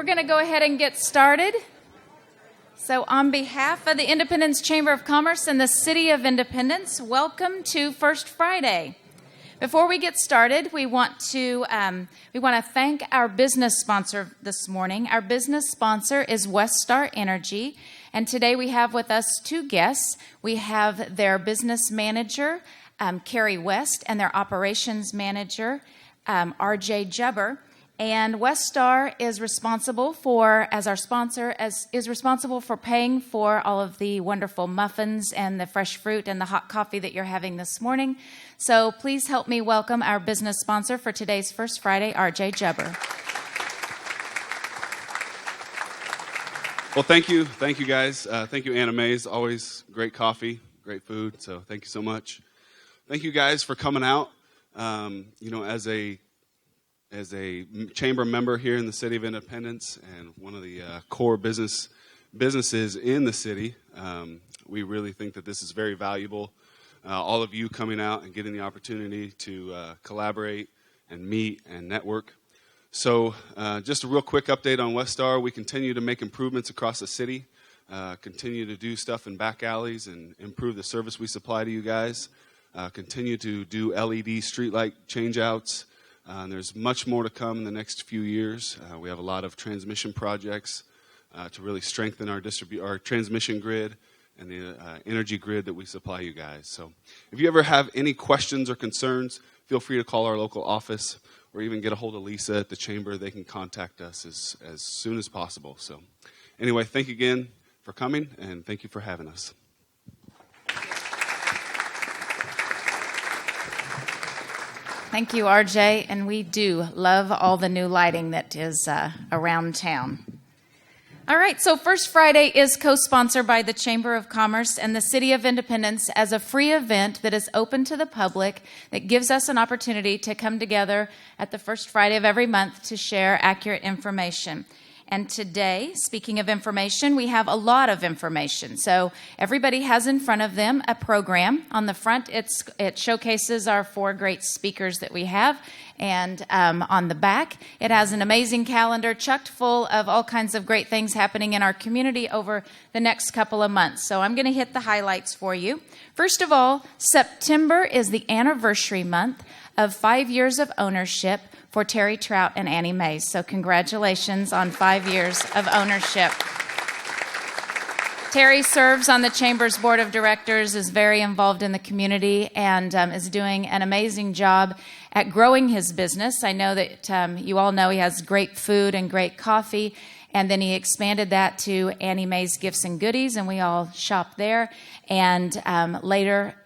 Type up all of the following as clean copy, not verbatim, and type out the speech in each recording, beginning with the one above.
We're going to go ahead and get started. So on behalf of the Independence Chamber of Commerce and the City of Independence, welcome to First Friday. Before we get started, we want to thank our business sponsor this morning. Our business sponsor is Westar Energy, and today we have with us two guests. We have their business manager, Carrie West, and their operations manager, RJ Jubber. And Westar is responsible for, as our sponsor, is responsible for paying for all of the wonderful muffins and the fresh fruit and the hot coffee that you're having this morning. So please help me welcome our business sponsor for today's First Friday, RJ Jubber. Well, thank you guys. Thank you, Anna Mays. Always great coffee, great food. So thank you so much. Thank you guys for coming out. As a chamber member here in the City of Independence and one of the core businesses in the city, we really think that this is very valuable. All of you coming out and getting the opportunity to collaborate and meet and network. So just a real quick update on Westar. We continue to make improvements across the city, continue to do stuff in back alleys and improve the service we supply to you guys, continue to do LED streetlight changeouts. There's much more to come in the next few years. We have a lot of transmission projects to really strengthen our transmission grid and the energy grid that we supply you guys. So if you ever have any questions or concerns, feel free to call our local office or even get a hold of Lisa at the chamber. They can contact us as soon as possible. So anyway, thank you again for coming, and thank you for having us. Thank you, RJ, and we do love all the new lighting that is around town. All right, so First Friday is co-sponsored by the Chamber of Commerce and the City of Independence as a free event that is open to the public that gives us an opportunity to come together at the first Friday of every month to share accurate information. And today, speaking of information, we have a lot of information. So everybody has in front of them a program. On the front, it showcases our four great speakers that we have. And on the back, it has an amazing calendar chock full of all kinds of great things happening in our community over the next couple of months. So I'm going to hit the highlights for you. First of all, September is the anniversary month of 5 years of ownership for Terry Trout and Annie Mays. So congratulations on 5 years of ownership. Terry serves on the Chamber's Board of Directors, is very involved in the community, and is doing an amazing job at growing his business. I know that you all know he has great food and great coffee, and then he expanded that to Annie Mays Gifts and Goodies, and we all shop there. And later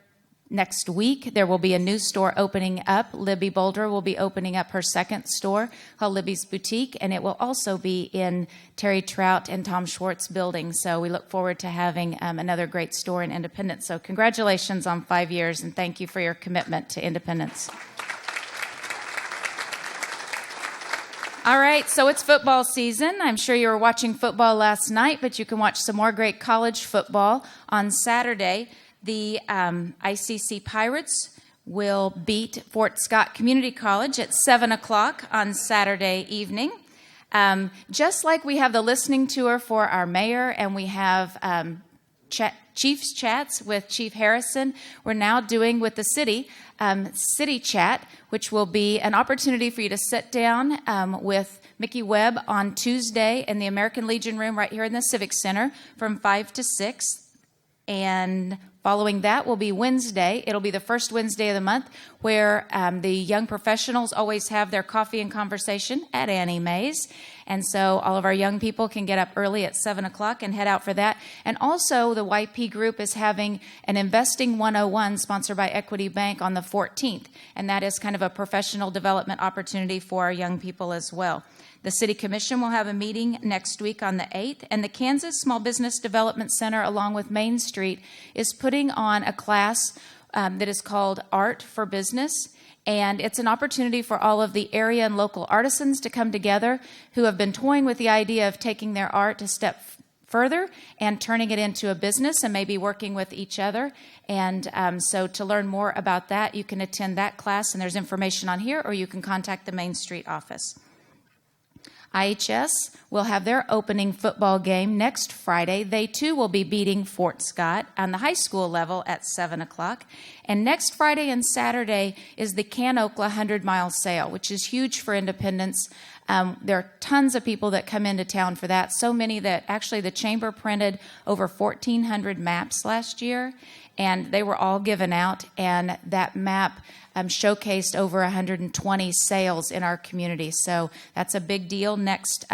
next week, there will be a new store opening up. Libby Boulder will be opening up her second store called Libby's Boutique, and it will also be in Terry Trout and Tom Schwartz building. So we look forward to having another great store in Independence. So congratulations on 5 years, and thank you for your commitment to Independence. All right, so it's football season. I'm sure you were watching football last night, but you can watch some more great college football on Saturday. The ICC Pirates will beat Fort Scott Community College at 7 o'clock on Saturday evening. Just like we have the listening tour for our mayor and we have Chiefs Chats with Chief Harrison, we're now doing with the city, City Chat, which will be an opportunity for you to sit down with Micky Webb on Tuesday in the American Legion room right here in the Civic Center from 5 to 6. And following that will be Wednesday. It'll be the first Wednesday of the month where the young professionals always have their coffee and conversation at Annie Mays. And so all of our young people can get up early at 7 o'clock and head out for that. And also the YP group is having an Investing 101 sponsored by Equity Bank on the 14th. And that is kind of a professional development opportunity for our young people as well. The City Commission will have a meeting next week on the 8th, and the Kansas Small Business Development Center, along with Main Street, is putting on a class that is called Art for Business. And it's an opportunity for all of the area and local artisans to come together who have been toying with the idea of taking their art a step further and turning it into a business and maybe working with each other. And so to learn more about that, you can attend that class, and there's information on here, or you can contact the Main Street office. IHS will have their opening football game next Friday. They too will be beating Fort Scott on the high school level at 7 o'clock. And next Friday and Saturday is the Can-Okla 100-mile sale, which is huge for Independence. There are tons of people that come into town for that, so many that actually the Chamber printed over 1,400 maps last year, and they were all given out, and that map showcased over 120 sales in our community. So that's a big deal next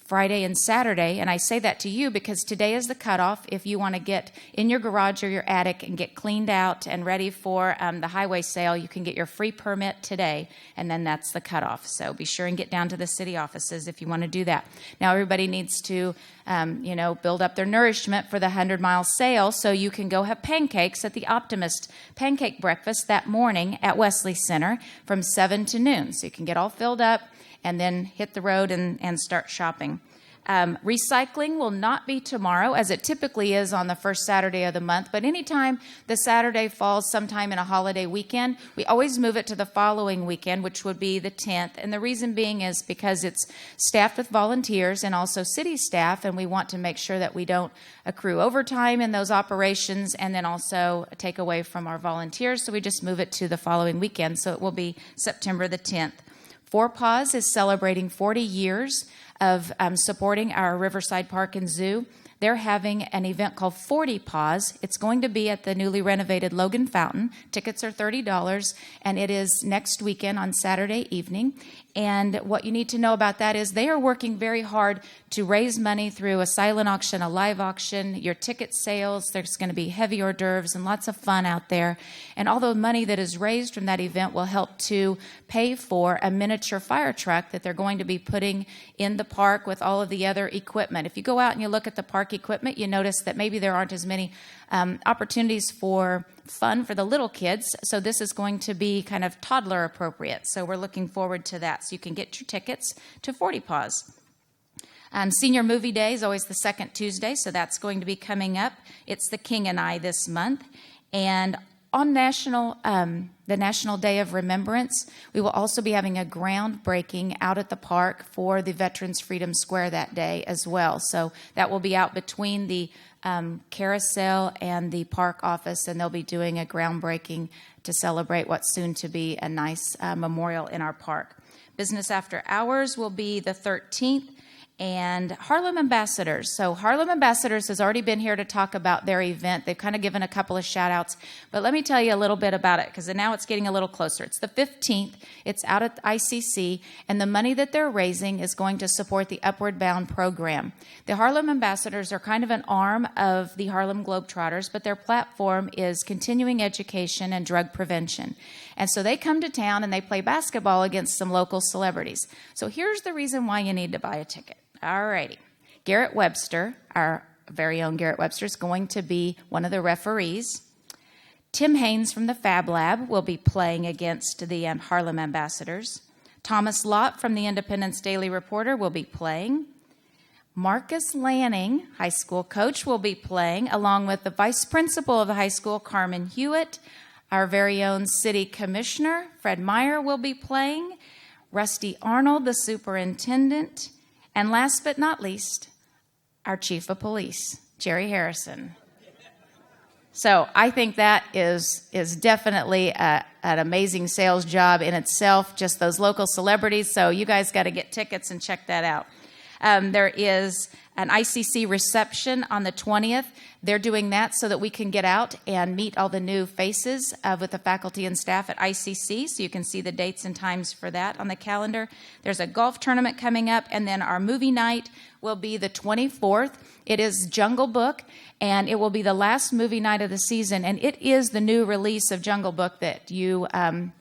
Friday and Saturday. And I say that to you because today is the cutoff. If you want to get in your garage or your attic and get cleaned out and ready for the highway sale, you can get your free permit today, and then that's the cutoff. So be sure and get down to the city offices if you want to do that. Now everybody needs to build up their nourishment for the 100-mile sale, so you can go have pancakes at the Optimist Pancake Breakfast that morning at Wesley Center from 7 to noon. So you can get all filled up and then hit the road and start shopping. Recycling will not be tomorrow, as it typically is on the first Saturday of the month, but anytime the Saturday falls sometime in a holiday weekend, we always move it to the following weekend, which would be the 10th. And the reason being is because it's staffed with volunteers and also city staff, and we want to make sure that we don't accrue overtime in those operations and then also take away from our volunteers. So we just move it to the following weekend. So it will be September the 10th. Four Paws is celebrating 40 years of supporting our Riverside Park and Zoo. They're having an event called 40 Paws. It's going to be at the newly renovated Logan Fountain. Tickets are $30, and it is next weekend on Saturday evening. And what you need to know about that is they are working very hard to raise money through a silent auction, a live auction, your ticket sales. There's going to be heavy hors d'oeuvres and lots of fun out there. And all the money that is raised from that event will help to pay for a miniature fire truck that they're going to be putting in the park with all of the other equipment. If you go out and you look at the park equipment, you notice that maybe there aren't as many opportunities for fun for the little kids. So this is going to be kind of toddler appropriate. So we're looking forward to that. So you can get your tickets to 40 Paws. Senior Movie Day is always the second Tuesday, so that's going to be coming up. It's The King and I this month. And on the National Day of Remembrance, we will also be having a groundbreaking out at the park for the Veterans Freedom Square that day as well. So that will be out between the carousel and the park office, and they'll be doing a groundbreaking to celebrate what's soon to be a nice memorial in our park. Business After Hours will be the 13th. And Harlem Ambassadors. So Harlem Ambassadors has already been here to talk about their event. They've kind of given a couple of shout-outs. But let me tell you a little bit about it, because now it's getting a little closer. It's the 15th. It's out at the ICC, and the money that they're raising is going to support the Upward Bound program. The Harlem Ambassadors are kind of an arm of the Harlem Globetrotters, but their platform is continuing education and drug prevention. And so they come to town and they play basketball against some local celebrities. So here's the reason why you need to buy a ticket. All righty. Garrett Webster, our very own Garrett Webster, is going to be one of the referees. Tim Haynes from the Fab Lab will be playing against the Harlem Ambassadors. Thomas Lott from the Independence Daily Reporter will be playing. Marcus Lanning, high school coach, will be playing, along with the vice principal of the high school, Carmen Hewitt. Our very own city commissioner, Fred Meyer, will be playing. Rusty Arnold, the superintendent. And last but not least, our chief of police, Jerry Harrison. So I think that is definitely an amazing sales job in itself, just those local celebrities. So you guys got to get tickets and check that out. There is an ICC reception on the 20th. They're doing that so that we can get out and meet all the new faces with the faculty and staff at ICC, so you can see the dates and times for that on the calendar. There's a golf tournament coming up, and then our movie night will be the 24th. It is Jungle Book, and it will be the last movie night of the season, and it is the new release of Jungle Book that you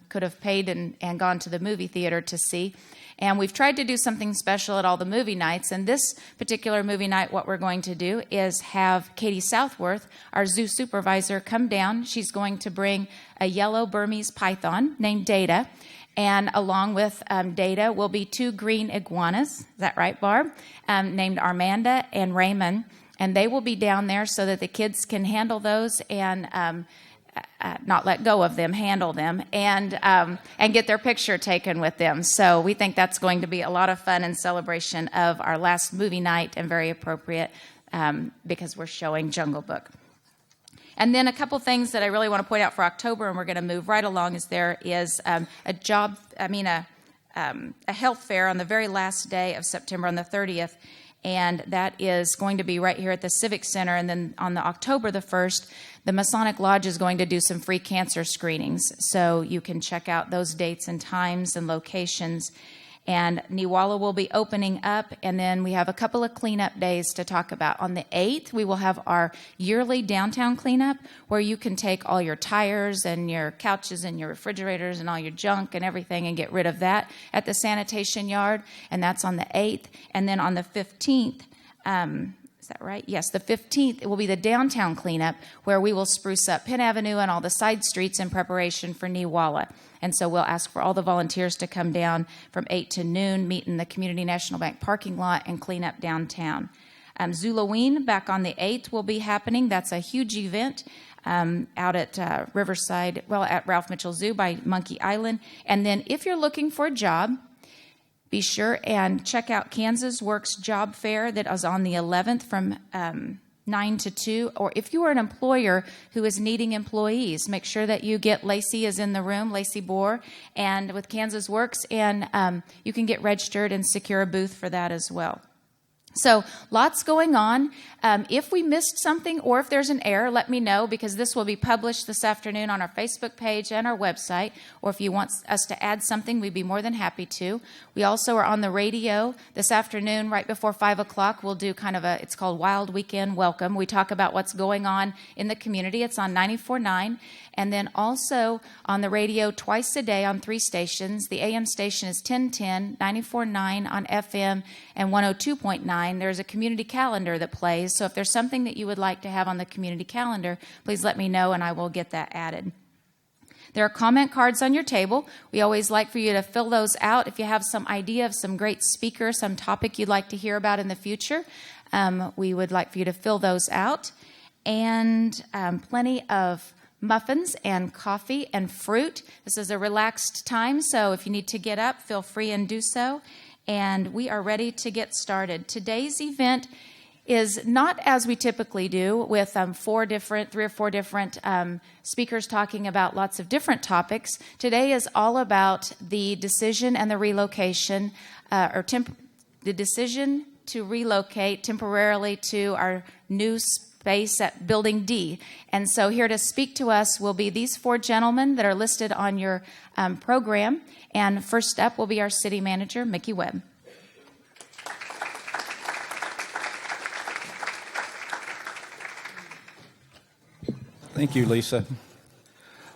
could have paid and gone to the movie theater to see. And we've tried to do something special at all the movie nights. And this particular movie night, what we're going to do is have Katie Southworth, our zoo supervisor, come down. She's going to bring a yellow Burmese python named Data. And along with Data will be two green iguanas. Is that right, Barb? Named Armanda and Raymond. And they will be down there so that the kids can handle those and not let go of them, handle them, and get their picture taken with them. So we think that's going to be a lot of fun in celebration of our last movie night, and very appropriate because we're showing Jungle Book. And then a couple things that I really want to point out for October, and we're going to move right along, is there is a health fair on the very last day of September, on the 30th, and that is going to be right here at the Civic Center. And then on the October the 1st, the Masonic Lodge is going to do some free cancer screenings, so you can check out those dates and times and locations. And Niwala will be opening up, and then we have a couple of cleanup days to talk about. On the 8th, we will have our yearly downtown cleanup, where you can take all your tires and your couches and your refrigerators and all your junk and everything and get rid of that at the sanitation yard, and that's on the 8th. And then on the 15th, is that right? Yes, the 15th, it will be the downtown cleanup, where we will spruce up Penn Avenue and all the side streets in preparation for Niwala. And so we'll ask for all the volunteers to come down from 8 to noon, meet in the Community National Bank parking lot, and clean up downtown. Zulaween, back on the 8th, will be happening. That's a huge event out at Riverside, at Ralph Mitchell Zoo by Monkey Island. And then if you're looking for a job, be sure and check out Kansas Works Job Fair that is on the 11th from 9 to 2. Or if you are an employer who is needing employees, make sure that you get Lacey is in the room, Lacey Bohr, and with Kansas Works, and you can get registered and secure a booth for that as well. So lots going on. If we missed something or if there's an error, let me know, because this will be published this afternoon on our Facebook page and our website. Or if you want us to add something, we'd be more than happy to. We also are on the radio this afternoon right before 5 o'clock. We'll do kind of it's called Wild Weekend Welcome. We talk about what's going on in the community. It's on 94.9. And then also on the radio twice a day on 3 stations. The AM station is 1010, 94.9 on FM, and 102.9. There's a community calendar that plays. So if there's something that you would like to have on the community calendar, please let me know and I will get that added. There are comment cards on your table. We always like for you to fill those out. If you have some idea of some great speaker, some topic you'd like to hear about in the future, we would like for you to fill those out. And plenty of muffins and coffee and fruit. This is a relaxed time, so if you need to get up, feel free and do so. And we are ready to get started. Today's event is not as we typically do, with 3 or 4 different speakers talking about lots of different topics. Today is all about the decision and the relocation, the decision to relocate temporarily to our new space at Building D. And so here to speak to us will be these 4 gentlemen that are listed on your program. And first up will be our city manager, Micky Webb. Thank you, Lisa.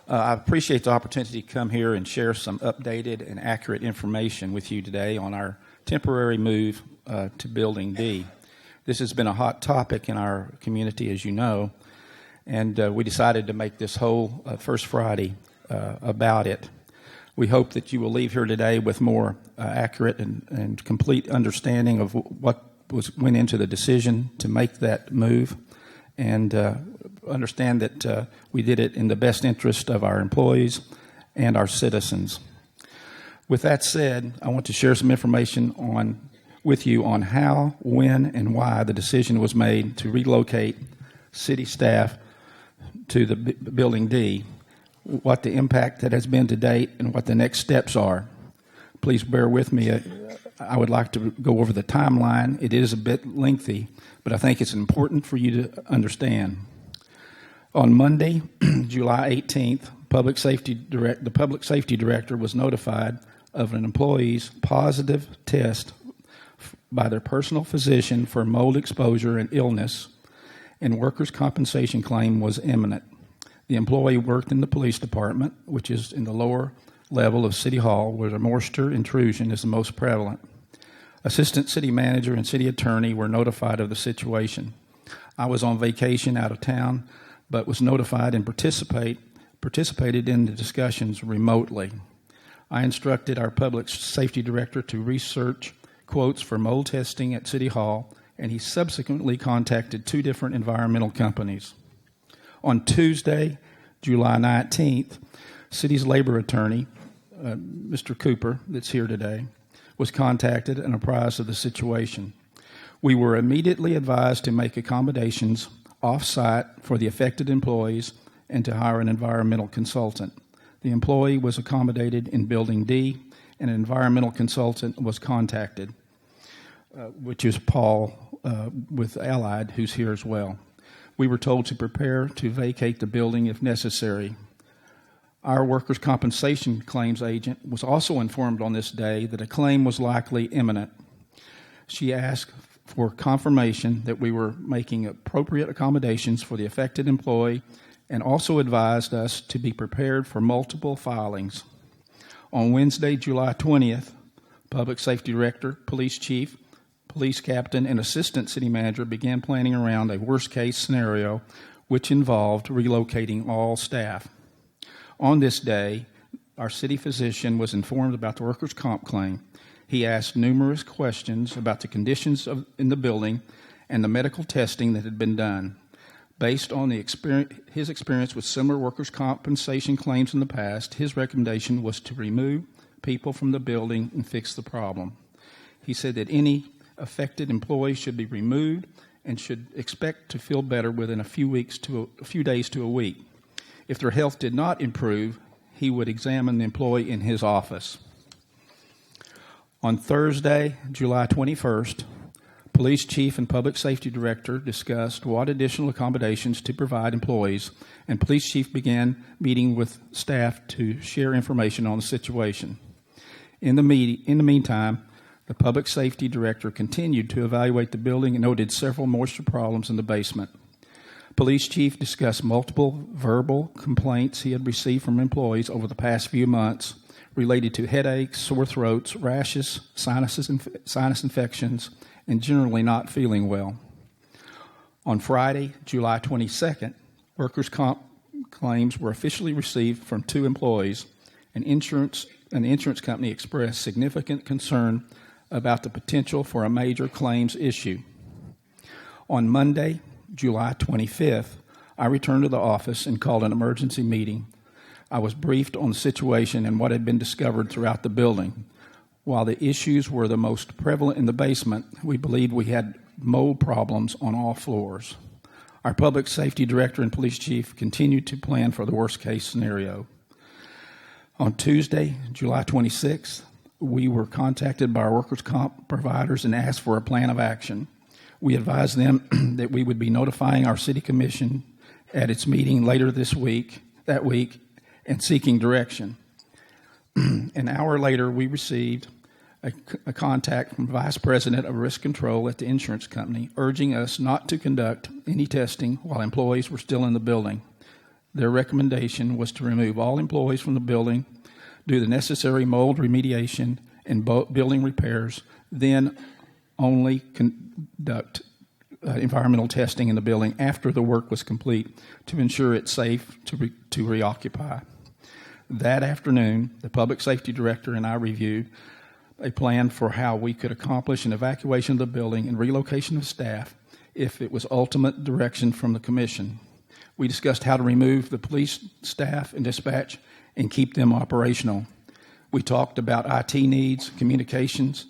I appreciate the opportunity to come here and share some updated and accurate information with you today on our temporary move to Building D. This has been a hot topic in our community, as you know, and we decided to make this whole First Friday about it. We hope that you will leave here today with more accurate and complete understanding of what went into the decision to make that move, and understand that we did it in the best interest of our employees and our citizens. With that said, I want to share some information with you on how, when, and why the decision was made to relocate city staff to the Building D, what the impact that has been to date, and what the next steps are. Please bear with me. I would like to go over the timeline. It is a bit lengthy, but I think it's important for you to understand. On Monday, July 18th, the Public Safety Director was notified of an employee's positive test by their personal physician for mold exposure and illness, and workers' compensation claim was imminent. The employee worked in the police department, which is in the lower level of City Hall, where the moisture intrusion is the most prevalent. Assistant city manager and city attorney were notified of the situation. I was on vacation out of town, but was notified and participated in the discussions remotely. I instructed our public safety director to research quotes for mold testing at City Hall, and he subsequently contacted 2 different environmental companies. On Tuesday, July 19th, city's labor attorney, Mr. Cooper, that's here today, was contacted and apprised of the situation. We were immediately advised to make accommodations off-site for the affected employees and to hire an environmental consultant. The employee was accommodated in Building D, and an environmental consultant was contacted, which is Paul with Allied, who's here as well. We were told to prepare to vacate the building if necessary. Our workers' compensation claims agent was also informed on this day that a claim was likely imminent. She asked for confirmation that we were making appropriate accommodations for the affected employee and also advised us to be prepared for multiple filings. On Wednesday, July 20th, Public Safety Director, Police Chief, Police Captain, and Assistant City Manager began planning around a worst-case scenario which involved relocating all staff. On this day, our city physician was informed about the workers' comp claim. He asked numerous questions about the conditions in the building and the medical testing that had been done. Based on his experience with similar workers' compensation claims in the past, his recommendation was to remove people from the building and fix the problem. He said that any affected employee should be removed and should expect to feel better within a few days to a week. If their health did not improve, he would examine the employee in his office. On Thursday, July 21st, Police Chief and Public Safety Director discussed what additional accommodations to provide employees, and Police Chief began meeting with staff to share information on the situation. In the meantime, the Public Safety Director continued to evaluate the building and noted several moisture problems in the basement. Police Chief discussed multiple verbal complaints he had received from employees over the past few months related to headaches, sore throats, rashes, sinus infections, and generally not feeling well. On Friday, July 22nd, workers' comp claims were officially received from 2 employees, and the insurance company expressed significant concern about the potential for a major claims issue. On Monday, July 25th, I returned to the office and called an emergency meeting. I was briefed on the situation and what had been discovered throughout the building. While the issues were the most prevalent in the basement, we believed we had mold problems on all floors. Our Public Safety Director and Police Chief continued to plan for the worst-case scenario. On Tuesday, July 26th, we were contacted by our workers' comp providers and asked for a plan of action. We advised them that we would be notifying our City Commission at its meeting later that week, and seeking direction. An hour later, we received a contact from Vice President of Risk Control at the insurance company urging us not to conduct any testing while employees were still in the building. Their recommendation was to remove all employees from the building, do the necessary mold remediation and building repairs, then only conduct environmental testing in the building after the work was complete to ensure it's safe to reoccupy. That afternoon, the Public Safety Director and I reviewed a plan for how we could accomplish an evacuation of the building and relocation of staff if it was ultimate direction from the Commission. We discussed how to remove the police staff and dispatch and keep them operational. We talked about IT needs, communications,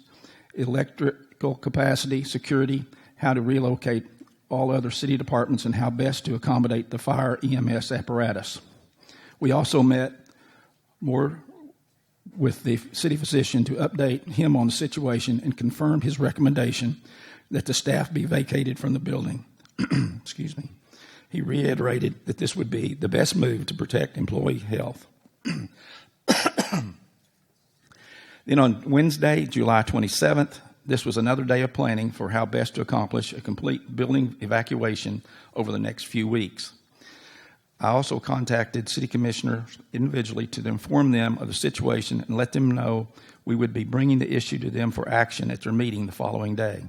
electrical capacity, security, how to relocate all other city departments, and how best to accommodate the fire EMS apparatus. We also met more with the city physician to update him on the situation and confirmed his recommendation that the staff be vacated from the building. Excuse me. He reiterated that this would be the best move to protect employee health. Then on Wednesday, July 27th, this was another day of planning for how best to accomplish a complete building evacuation over the next few weeks. I also contacted city commissioners individually to inform them of the situation and let them know we would be bringing the issue to them for action at their meeting the following day.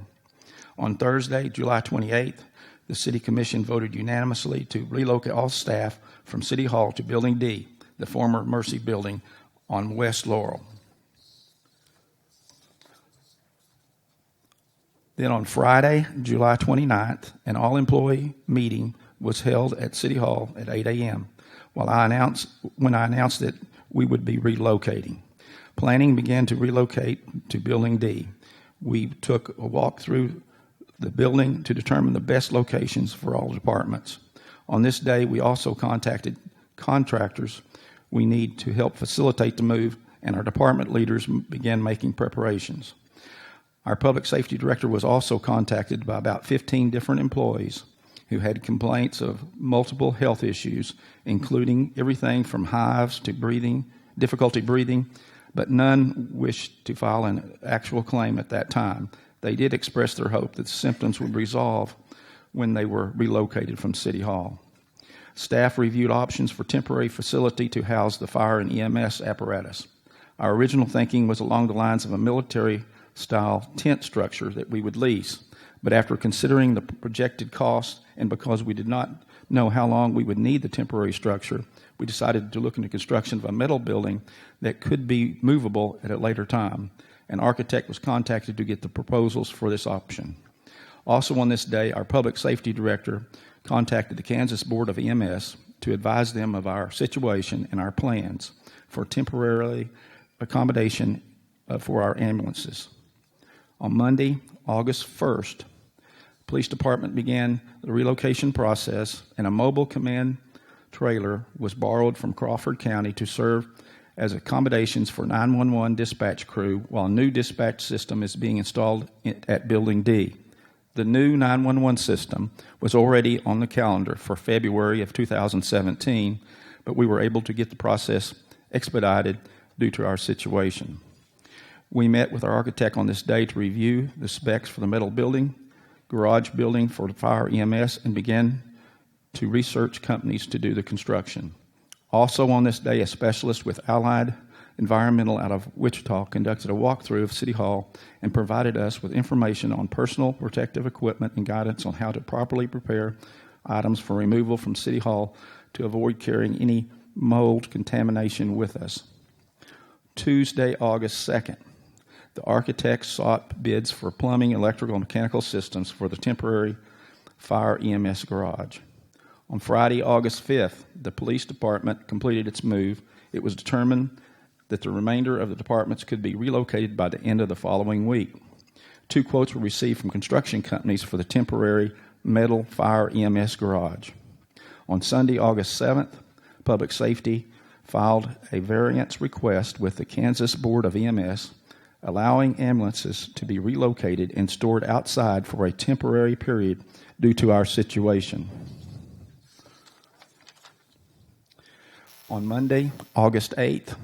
On Thursday, July 28th, the city commission voted unanimously to relocate all staff from City Hall to Building D, the former Mercy building on West Laurel. Then on Friday, July 29th, an all-employee meeting was held at City Hall at 8 a.m. when I announced that we would be relocating. Planning began to relocate to Building D. We took a walk through the building to determine the best locations for all departments. On this day, we also contacted contractors we need to help facilitate the move, and our department leaders began making preparations. Our public safety director was also contacted by about 15 different employees who had complaints of multiple health issues, including everything from hives to difficulty breathing, but none wished to file an actual claim at that time. They did express their hope that the symptoms would resolve when they were relocated from City Hall. Staff reviewed options for temporary facility to house the fire and EMS apparatus. Our original thinking was along the lines of a military-style tent structure that we would lease, but after considering the projected cost and because we did not know how long we would need the temporary structure, we decided to look into construction of a metal building that could be movable at a later time. An architect was contacted to get the proposals for this option. Also on this day, our public safety director contacted the Kansas Board of EMS to advise them of our situation and our plans for temporary accommodation for our ambulances. On Monday, August 1st, the police department began the relocation process, and a mobile command trailer was borrowed from Crawford County to serve as accommodations for 911 dispatch crew while a new dispatch system is being installed at Building D. The new 911 system was already on the calendar for February of 2017, but we were able to get the process expedited due to our situation. We met with our architect on this day to review the specs for the metal building, garage building for the fire EMS, and began to research companies to do the construction. Also on this day, a specialist with Allied Environmental out of Wichita conducted a walkthrough of City Hall and provided us with information on personal protective equipment and guidance on how to properly prepare items for removal from City Hall to avoid carrying any mold contamination with us. Tuesday, August 2nd, the architects sought bids for plumbing, electrical, and mechanical systems for the temporary fire EMS garage. On Friday, August 5th, the police department completed its move. It was determined that the remainder of the departments could be relocated by the end of the following week. 2 quotes were received from construction companies for the temporary metal fire EMS garage. On Sunday, August 7th, Public Safety filed a variance request with the Kansas Board of EMS, allowing ambulances to be relocated and stored outside for a temporary period due to our situation. On Monday, August 8th,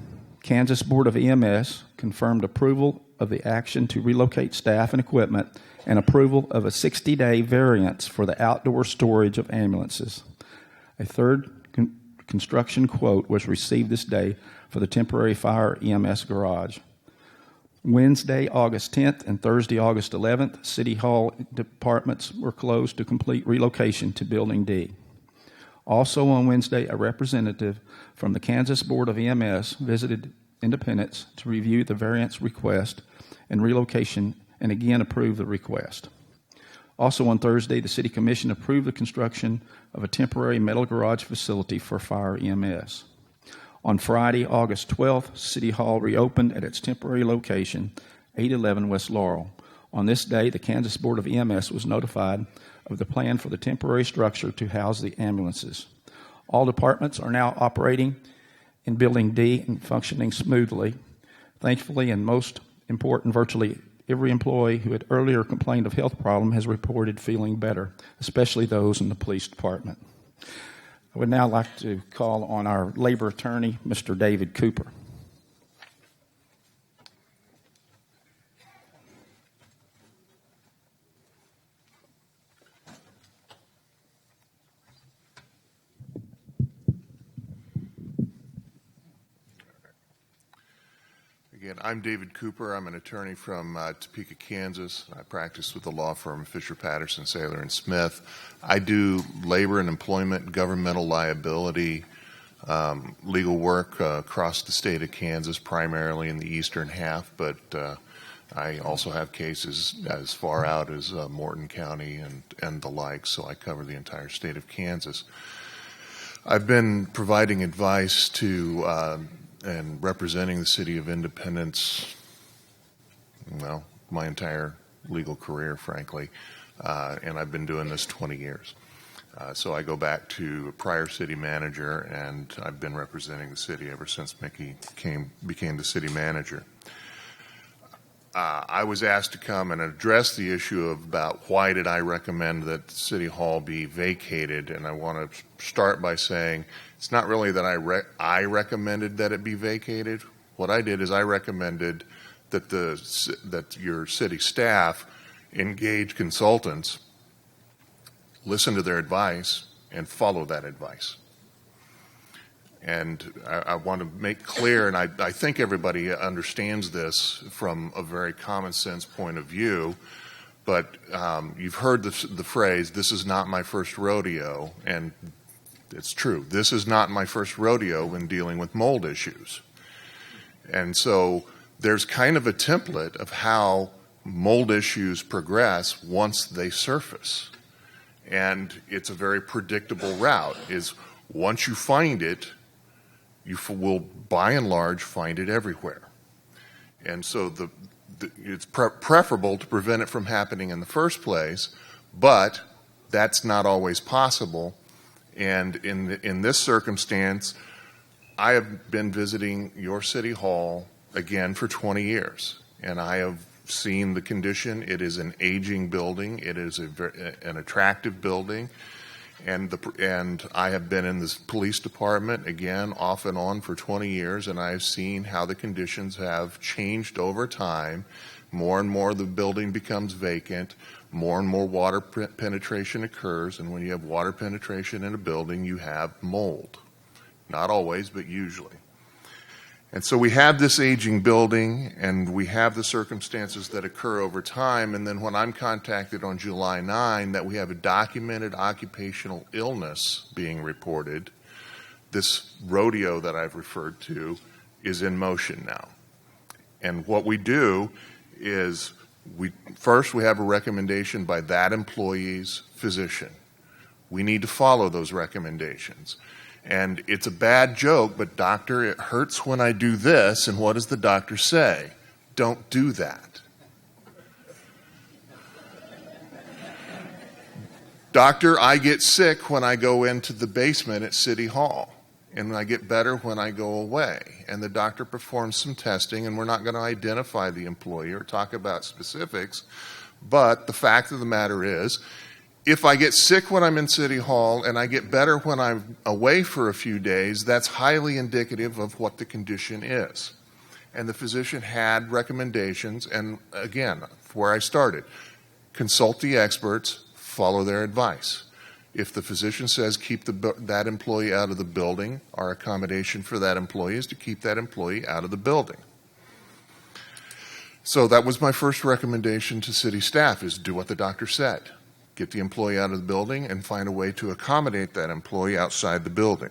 Kansas Board of EMS confirmed approval of the action to relocate staff and equipment and approval of a 60-day variance for the outdoor storage of ambulances. A third construction quote was received this day for the temporary fire EMS garage. Wednesday, August 10th and Thursday, August 11th, City Hall departments were closed to complete relocation to Building D. Also on Wednesday, a representative from the Kansas Board of EMS visited Independence to review the variance request and relocation and again approve the request. Also on Thursday, the City Commission approved the construction of a temporary metal garage facility for fire EMS. On Friday, August 12th, City Hall reopened at its temporary location, 811 West Laurel. On this day, the Kansas Board of EMS was notified of the plan for the temporary structure to house the ambulances. All departments are now operating in Building D and functioning smoothly. Thankfully, and most important, virtually every employee who had earlier complained of health problems has reported feeling better, especially those in the police department. I would now like to call on our labor attorney, Mr. David Cooper. Again, I'm David Cooper. I'm an attorney from Topeka, Kansas. I practice with the law firm Fisher, Patterson, Sayler, and Smith. I do labor and employment, governmental liability, legal work across the state of Kansas, primarily in the eastern half, but I also have cases as far out as Morton County and the like, so I cover the entire state of Kansas. I've been providing advice to and representing the city of Independence, well, my entire legal career, frankly, and I've been doing this 20 years. So I go back to a prior city manager, and I've been representing the city ever since Micky became the city manager. I was asked to come and address the issue about why did I recommend that City Hall be vacated, and I want to start by saying it's not really that I recommended that it be vacated. What I did is I recommended that that your city staff engage consultants, listen to their advice, and follow that advice. And I want to make clear, and I think everybody understands this from a very common sense point of view, but you've heard the phrase, "This is not my first rodeo," and it's true. This is not my first rodeo when dealing with mold issues. And so there's kind of a template of how mold issues progress once they surface. And it's a very predictable route, is once you find it, you will, by and large, find it everywhere. And so it's preferable to prevent it from happening in the first place, but that's not always possible. And in this circumstance, I have been visiting your city hall again for 20 years, and I have seen the condition. It is an aging building. It is an attractive building. And I have been in the police department, again, off and on for 20 years, and I have seen how the conditions have changed over time. More and more the building becomes vacant. More and more water penetration occurs, and when you have water penetration in a building, you have mold. Not always, but usually. And so we have this aging building, and we have the circumstances that occur over time, and then when I'm contacted on July 9 that we have a documented occupational illness being reported, this rodeo that I've referred to is in motion now. And what we do is first we have a recommendation by that employee's physician. We need to follow those recommendations. And it's a bad joke, but doctor, it hurts when I do this, and what does the doctor say? Don't do that. Doctor, I get sick when I go into the basement at City Hall, and I get better when I go away. And the doctor performs some testing, and we're not going to identify the employee or talk about specifics, but the fact of the matter is, if I get sick when I'm in City Hall and I get better when I'm away for a few days, that's highly indicative of what the condition is. And the physician had recommendations, and again, where I started, consult the experts, follow their advice. If the physician says keep that employee out of the building, our accommodation for that employee is to keep that employee out of the building. So that was my first recommendation to city staff, is do what the doctor said. Get the employee out of the building and find a way to accommodate that employee outside the building.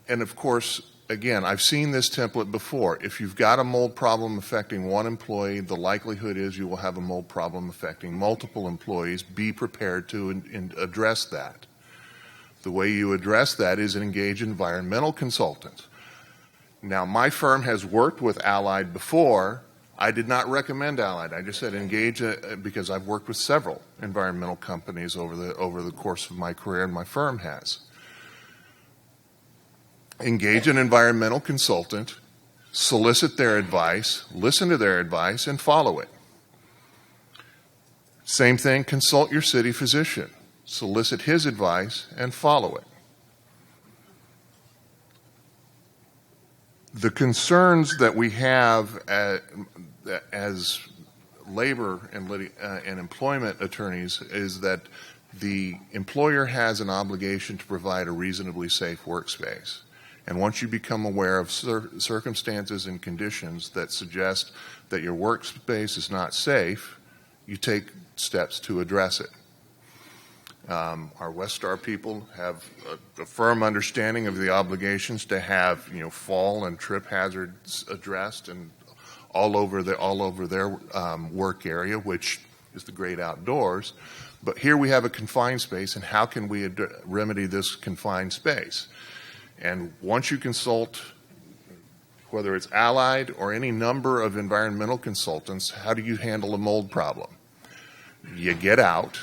And of course, again, I've seen this template before. If you've got a mold problem affecting one employee, the likelihood is you will have a mold problem affecting multiple employees. Be prepared to address that. The way you address that is engage environmental consultants. Now, my firm has worked with Allied before. I did not recommend Allied. I just said engage because I've worked with several environmental companies over the course of my career, and my firm has. Engage an environmental consultant, solicit their advice, listen to their advice, and follow it. Same thing, consult your city physician, solicit his advice, and follow it. The concerns that we have as labor and employment attorneys is that the employer has an obligation to provide a reasonably safe workspace. And once you become aware of circumstances and conditions that suggest that your workspace is not safe, you take steps to address it. Our West Star people have a firm understanding of the obligations to have, fall and trip hazards addressed and all over their work area, which is the great outdoors. But here we have a confined space, and how can we remedy this confined space? And once you consult, whether it's Allied or any number of environmental consultants, how do you handle a mold problem? You get out,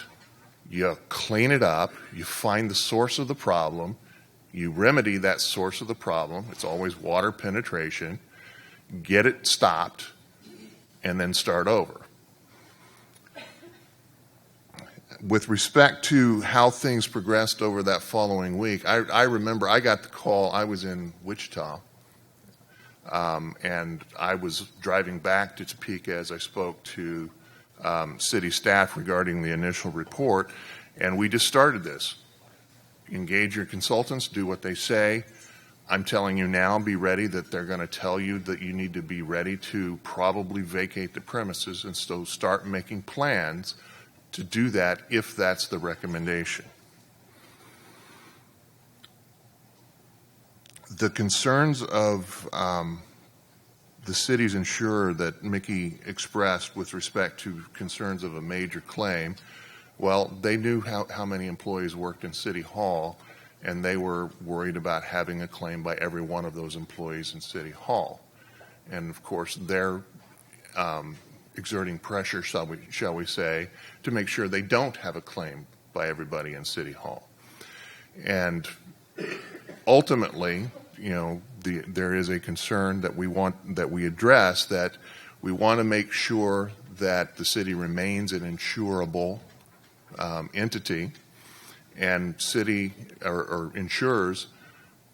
you clean it up, you find the source of the problem, you remedy that source of the problem. It's always water penetration. Get it stopped, and then start over. With respect to how things progressed over that following week, I remember I got the call. I was in Wichita, and I was driving back to Topeka as I spoke to city staff regarding the initial report, and we just started this. Engage your consultants, do what they say. I'm telling you now, be ready that they're going to tell you that you need to be ready to probably vacate the premises, and so start making plans to do that if that's the recommendation. The concerns of the city's insurer that Micky expressed with respect to concerns of a major claim, well, they knew how many employees worked in City Hall, and they were worried about having a claim by every one of those employees in City Hall. And of course, they're exerting pressure, shall we say, to make sure they don't have a claim by everybody in City Hall. And ultimately, there is a concern that we address, that we want to make sure that the city remains an insurable entity, and city or insurers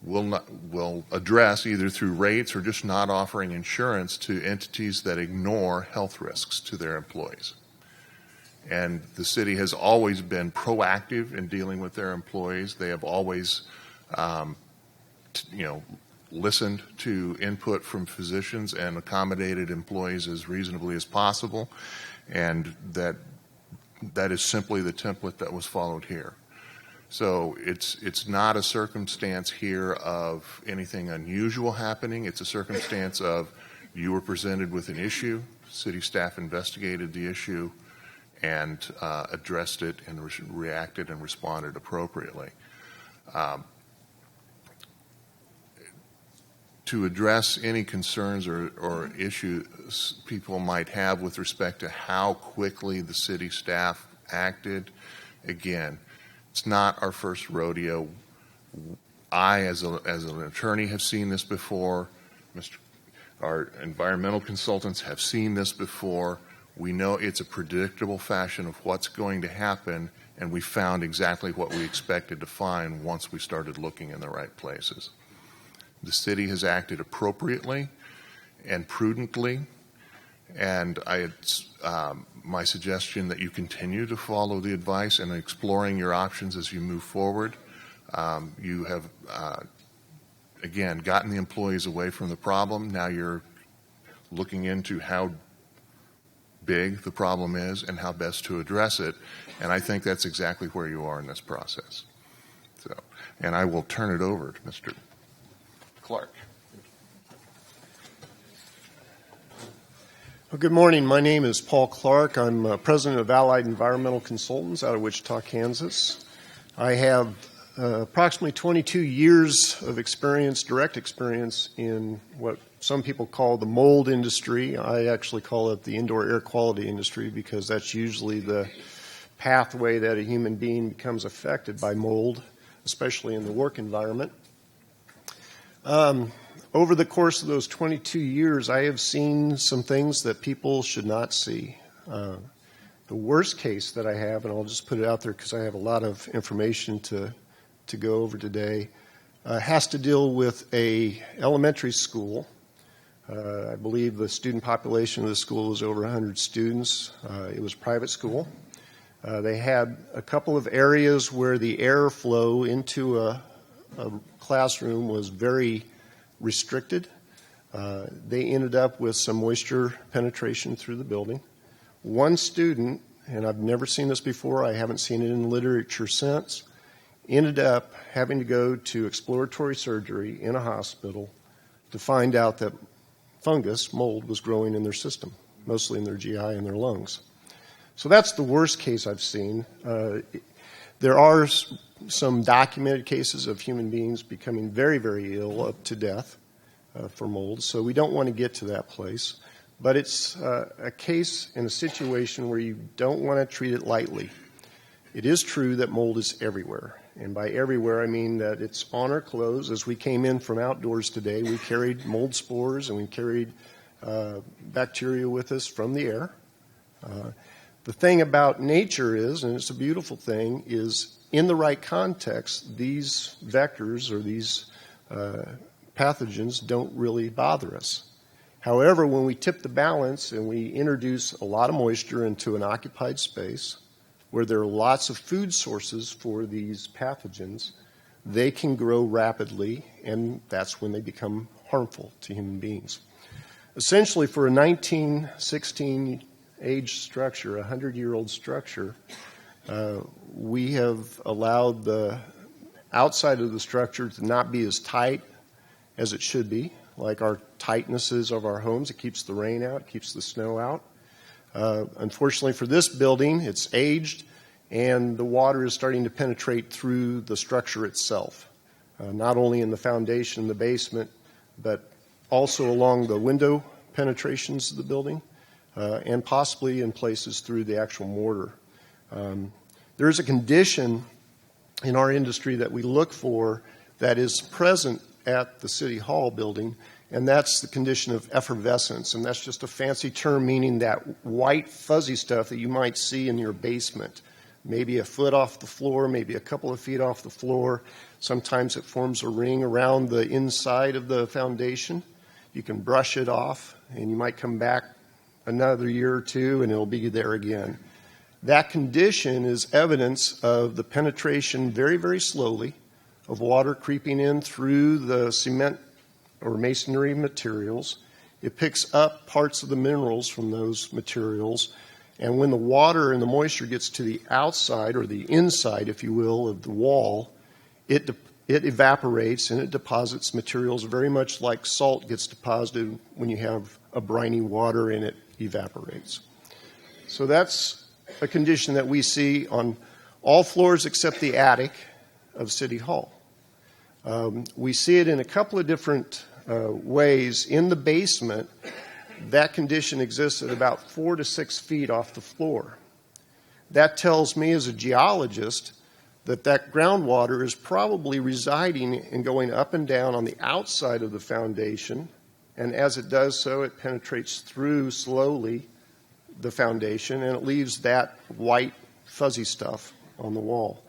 will address either through rates or just not offering insurance to entities that ignore health risks to their employees. And the city has always been proactive in dealing with their employees. They have always, listened to input from physicians and accommodated employees as reasonably as possible. And that is simply the template that was followed here. So it's not a circumstance here of anything unusual happening. It's a circumstance of you were presented with an issue, city staff investigated the issue, and addressed it and reacted and responded appropriately. To address any concerns or issues people might have with respect to how quickly the city staff acted, again, it's not our first rodeo. I, as an attorney, have seen this before. Our environmental consultants have seen this before. We know it's a predictable fashion of what's going to happen, and we found exactly what we expected to find once we started looking in the right places. The city has acted appropriately and prudently, and my suggestion that you continue to follow the advice and exploring your options as you move forward. You have, again, gotten the employees away from the problem. Now you're looking into how big the problem is and how best to address it, and I think that's exactly where you are in this process. So, and I will turn it over to Mr. Clark. Well, good morning. My name is Paul Clark. I'm president of Allied Environmental Consultants out of Wichita, Kansas. I have approximately 22 years of experience, direct experience, in what some people call the mold industry. I actually call it the indoor air quality industry because that's usually the pathway that a human being becomes affected by mold, especially in the work environment. Over the course of those 22 years, I have seen some things that people should not see. The worst case that I have, and I'll just put it out there because I have a lot of information to go over today, has to deal with a elementary school. I believe the student population of the school was over 100 students. It was a private school. They had a couple of areas where the airflow into a classroom was very restricted. They ended up with some moisture penetration through the building. One student, and I've never seen this before, I haven't seen it in the literature since, ended up having to go to exploratory surgery in a hospital to find out that fungus, mold, was growing in their system, mostly in their GI and their lungs. So that's the worst case I've seen. There are some documented cases of human beings becoming very, very ill up to death for mold, so we don't want to get to that place. But it's a case in a situation where you don't want to treat it lightly. It is true that mold is everywhere. And by everywhere, I mean that it's on our clothes. As we came in from outdoors today, we carried mold spores and we carried bacteria with us from the air. The thing about nature is, and it's a beautiful thing, is in the right context, these vectors or these pathogens don't really bother us. However, when we tip the balance and we introduce a lot of moisture into an occupied space where there are lots of food sources for these pathogens, they can grow rapidly, and that's when they become harmful to human beings. Essentially, for a 1916 age structure, a 100-year-old structure, we have allowed the outside of the structure to not be as tight as it should be, like our tightnesses of our homes. It keeps the rain out, keeps the snow out. Unfortunately for this building, it's aged, and the water is starting to penetrate through the structure itself, not only in the foundation, the basement, but also along the window penetrations of the building, and possibly in places through the actual mortar. There is a condition in our industry that we look for that is present at the City Hall building, and that's the condition of effervescence, and that's just a fancy term meaning that white fuzzy stuff that you might see in your basement, maybe a foot off the floor, maybe a couple of feet off the floor. Sometimes it forms a ring around the inside of the foundation. You can brush it off, and you might come back another year or two, and it'll be there again. That condition is evidence of the penetration very, very slowly of water creeping in through the cement or masonry materials. It picks up parts of the minerals from those materials, and when the water and the moisture gets to the outside, or the inside, if you will, of the wall, it evaporates and it deposits materials very much like salt gets deposited when you have a briny water and it evaporates. So that's a condition that we see on all floors except the attic of City Hall. We see it in a couple of different ways. In the basement, that condition exists at about 4 to 6 feet off the floor. That tells me as a geologist that groundwater is probably residing and going up and down on the outside of the foundation, and as it does so, it penetrates through slowly the foundation, and it leaves that white fuzzy stuff on the wall.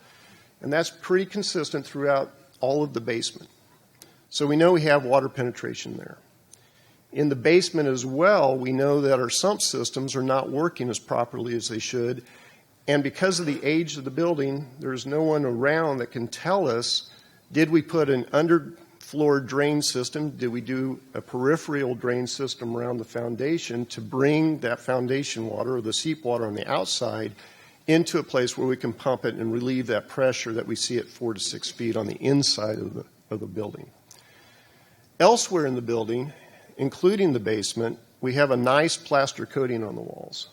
And that's pretty consistent throughout all of the basement. So we know we have water penetration there. In the basement as well, we know that our sump systems are not working as properly as they should, and because of the age of the building, there's no one around that can tell us, did we put an underfloor drain system, did we do a peripheral drain system around the foundation to bring that foundation water, or the seep water on the outside, into a place where we can pump it and relieve that pressure that we see at 4 to 6 feet on the inside of the building. Elsewhere in the building, including the basement, we have a nice plaster coating on the walls,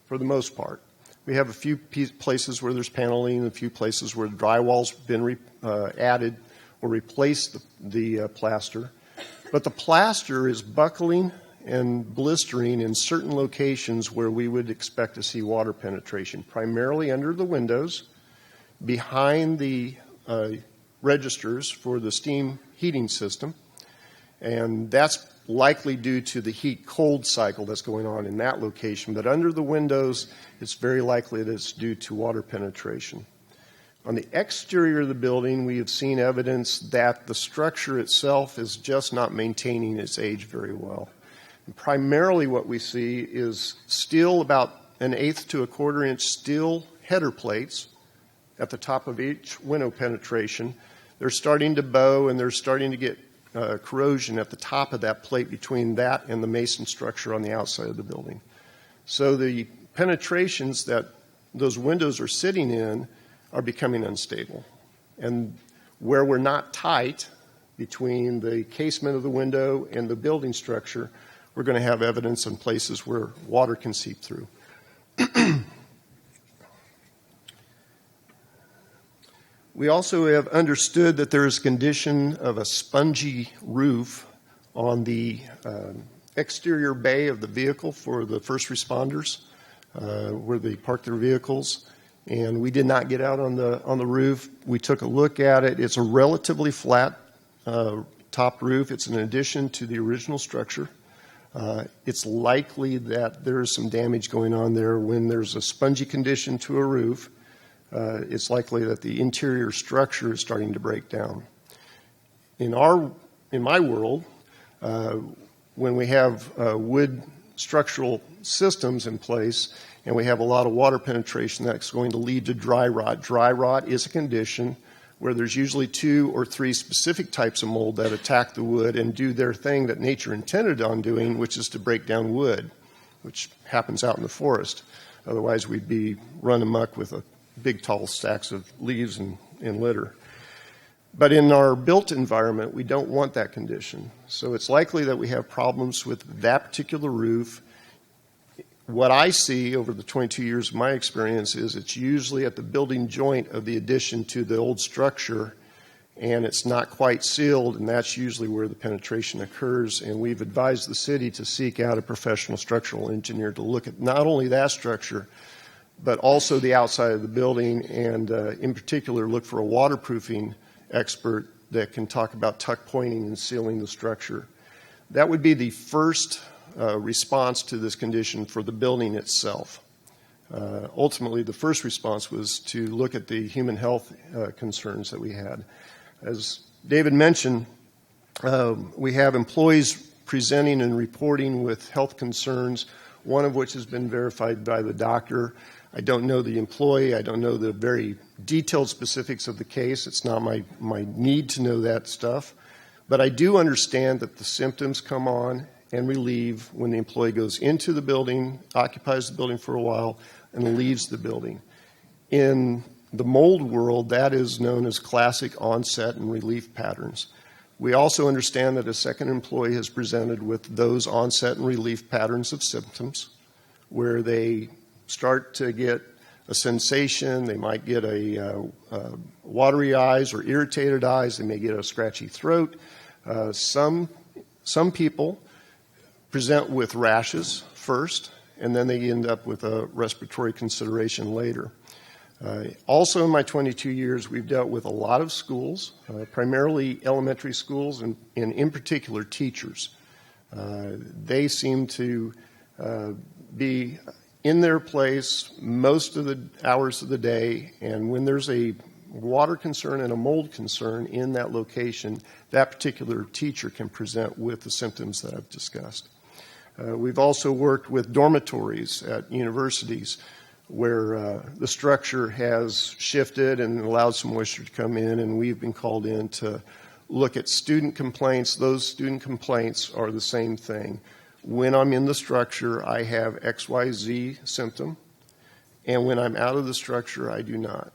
for the most part. We have a few places where there's paneling, a few places where drywall's been added or replaced the plaster. But the plaster is buckling and blistering in certain locations where we would expect to see water penetration, primarily under the windows, behind the registers for the steam heating system, and that's likely due to the heat-cold cycle that's going on in that location. But under the windows, it's very likely that it's due to water penetration. On the exterior of the building, we have seen evidence that the structure itself is just not maintaining its age very well. And primarily what we see is steel, about 1/8 to 1/4 inch steel header plates at the top of each window penetration. They're starting to bow, and they're starting to get corrosion at the top of that plate between that and the mason structure on the outside of the building. So the penetrations that those windows are sitting in are becoming unstable. And where we're not tight between the casement of the window and the building structure, we're going to have evidence in places where water can seep through. We also have understood that there is a condition of a spongy roof on the exterior bay of the vehicle for the first responders, where they park their vehicles. And we did not get out on the roof. We took a look at it. It's a relatively flat topped roof. It's an addition to the original structure. It's likely that there is some damage going on there. When there's a spongy condition to a roof, it's likely that the interior structure is starting to break down. In my world, when we have wood structural systems in place and we have a lot of water penetration, that's going to lead to dry rot. Dry rot is a condition where there's usually 2 or 3 specific types of mold that attack the wood and do their thing that nature intended on doing, which is to break down wood, which happens out in the forest. Otherwise, we'd be run amok with a big, tall stacks of leaves and litter. But in our built environment, we don't want that condition. So it's likely that we have problems with that particular roof. What I see over the 22 years of my experience is it's usually at the building joint of the addition to the old structure, and it's not quite sealed, and that's usually where the penetration occurs. And we've advised the city to seek out a professional structural engineer to look at not only that structure, but also the outside of the building, and in particular look for a waterproofing expert that can talk about tuck pointing and sealing the structure. That would be the first response to this condition for the building itself. Ultimately, the first response was to look at the human health concerns that we had. As David mentioned, we have employees presenting and reporting with health concerns, one of which has been verified by the doctor. I don't know the employee. I don't know the very detailed specifics of the case. It's not my need to know that stuff. But I do understand that the symptoms come on and relieve when the employee goes into the building, occupies the building for a while, and leaves the building. In the mold world, that is known as classic onset and relief patterns. We also understand that a second employee has presented with those onset and relief patterns of symptoms where they start to get a sensation. They might get a watery eyes or irritated eyes. They may get a scratchy throat. Some people present with rashes first, and then they end up with a respiratory consideration later. Also in my 22 years, we've dealt with a lot of schools, primarily elementary schools, and in particular teachers. They seem to be in their place most of the hours of the day, and when there's a water concern and a mold concern in that location, that particular teacher can present with the symptoms that I've discussed. We've also worked with dormitories at universities where the structure has shifted and allowed some moisture to come in, and we've been called in to look at student complaints. Those student complaints are the same thing. When I'm in the structure, I have XYZ symptom, and when I'm out of the structure, I do not.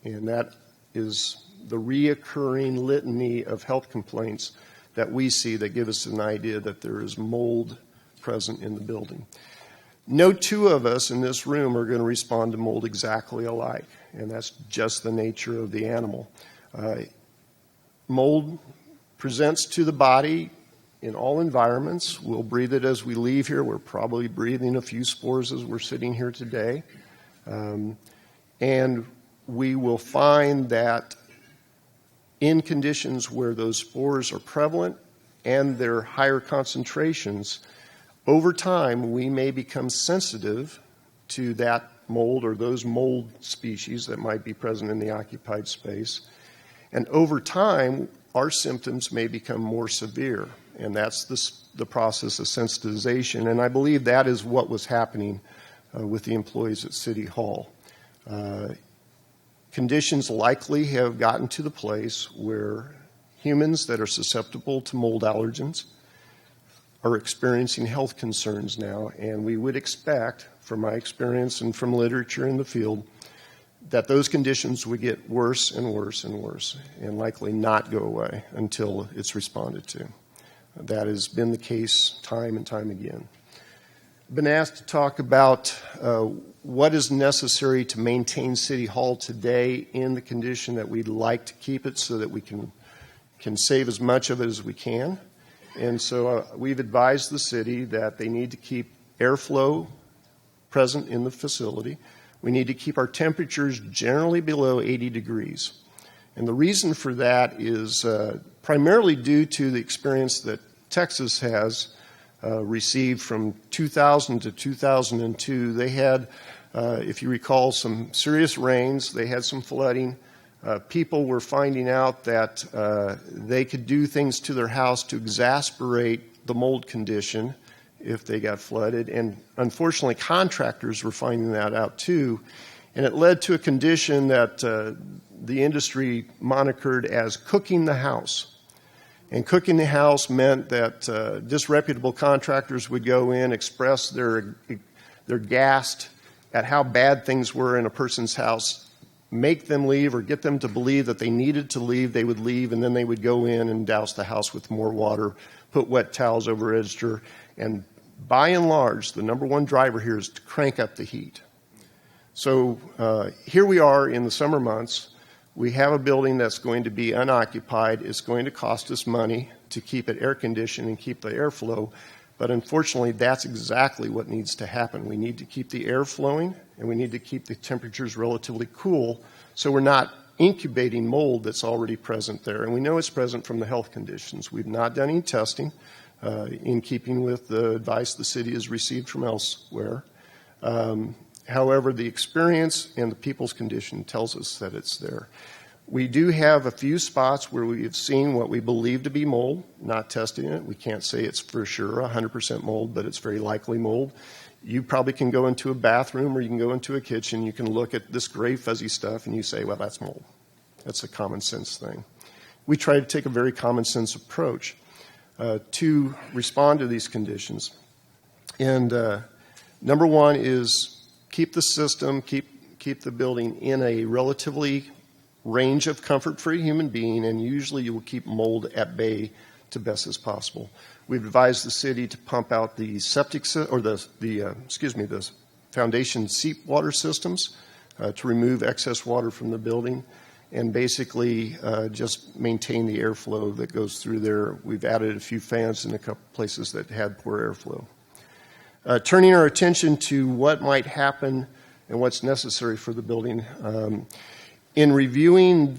And that is the reoccurring litany of health complaints that we see that give us an idea that there is mold present in the building. No two of us in this room are going to respond to mold exactly alike, and that's just the nature of the animal. Mold presents to the body in all environments. We'll breathe it as we leave here. We're probably breathing a few spores as we're sitting here today. And we will find that in conditions where those spores are prevalent and they're higher concentrations, over time we may become sensitive to that mold or those mold species that might be present in the occupied space. And over time, our symptoms may become more severe, and that's the process of sensitization. And I believe that is what was happening with the employees at City Hall. Conditions likely have gotten to the place where humans that are susceptible to mold allergens are experiencing health concerns now, and we would expect, from my experience and from literature in the field, that those conditions would get worse and worse and worse and likely not go away until it's responded to. That has been the case time and time again. I've been asked to talk about what is necessary to maintain City Hall today in the condition that we'd like to keep it so that we can save as much of it as we can. And so we've advised the city that they need to keep airflow present in the facility. We need to keep our temperatures generally below 80 degrees. And the reason for that is primarily due to the experience that Texas has received from 2000 to 2002. They had, if you recall, some serious rains. They had some flooding. People were finding out that they could do things to their house to exacerbate the mold condition if they got flooded. And unfortunately, contractors were finding that out too. And it led to a condition that the industry monikered as cooking the house. And cooking the house meant that disreputable contractors would go in, express their ghast at how bad things were in a person's house, make them leave or get them to believe that they needed to leave. They would leave, and then they would go in and douse the house with more water, put wet towels over register. And by and large, the number one driver here is to crank up the heat. So here we are in the summer months. We have a building that's going to be unoccupied. It's going to cost us money to keep it air conditioned and keep the airflow. But unfortunately, that's exactly what needs to happen. We need to keep the air flowing, and we need to keep the temperatures relatively cool so we're not incubating mold that's already present there. And we know it's present from the health conditions. We've not done any testing in keeping with the advice the city has received from elsewhere. However, the experience and the people's condition tells us that it's there. We do have a few spots where we have seen what we believe to be mold, not testing it. We can't say it's for sure 100% mold, but it's very likely mold. You probably can go into a bathroom or you can go into a kitchen. You can look at this gray fuzzy stuff and you say, well, that's mold. That's a common sense thing. We try to take a very common sense approach to respond to these conditions. And number one is keep the system, keep the building in a relatively range of comfort for a human being, and usually you will keep mold at bay to best as possible. We've advised the city to pump out the septic or the foundation seep water systems to remove excess water from the building, and basically just maintain the airflow that goes through there. We've added a few fans in a couple places that had poor airflow. Turning our attention to what might happen and what's necessary for the building. In reviewing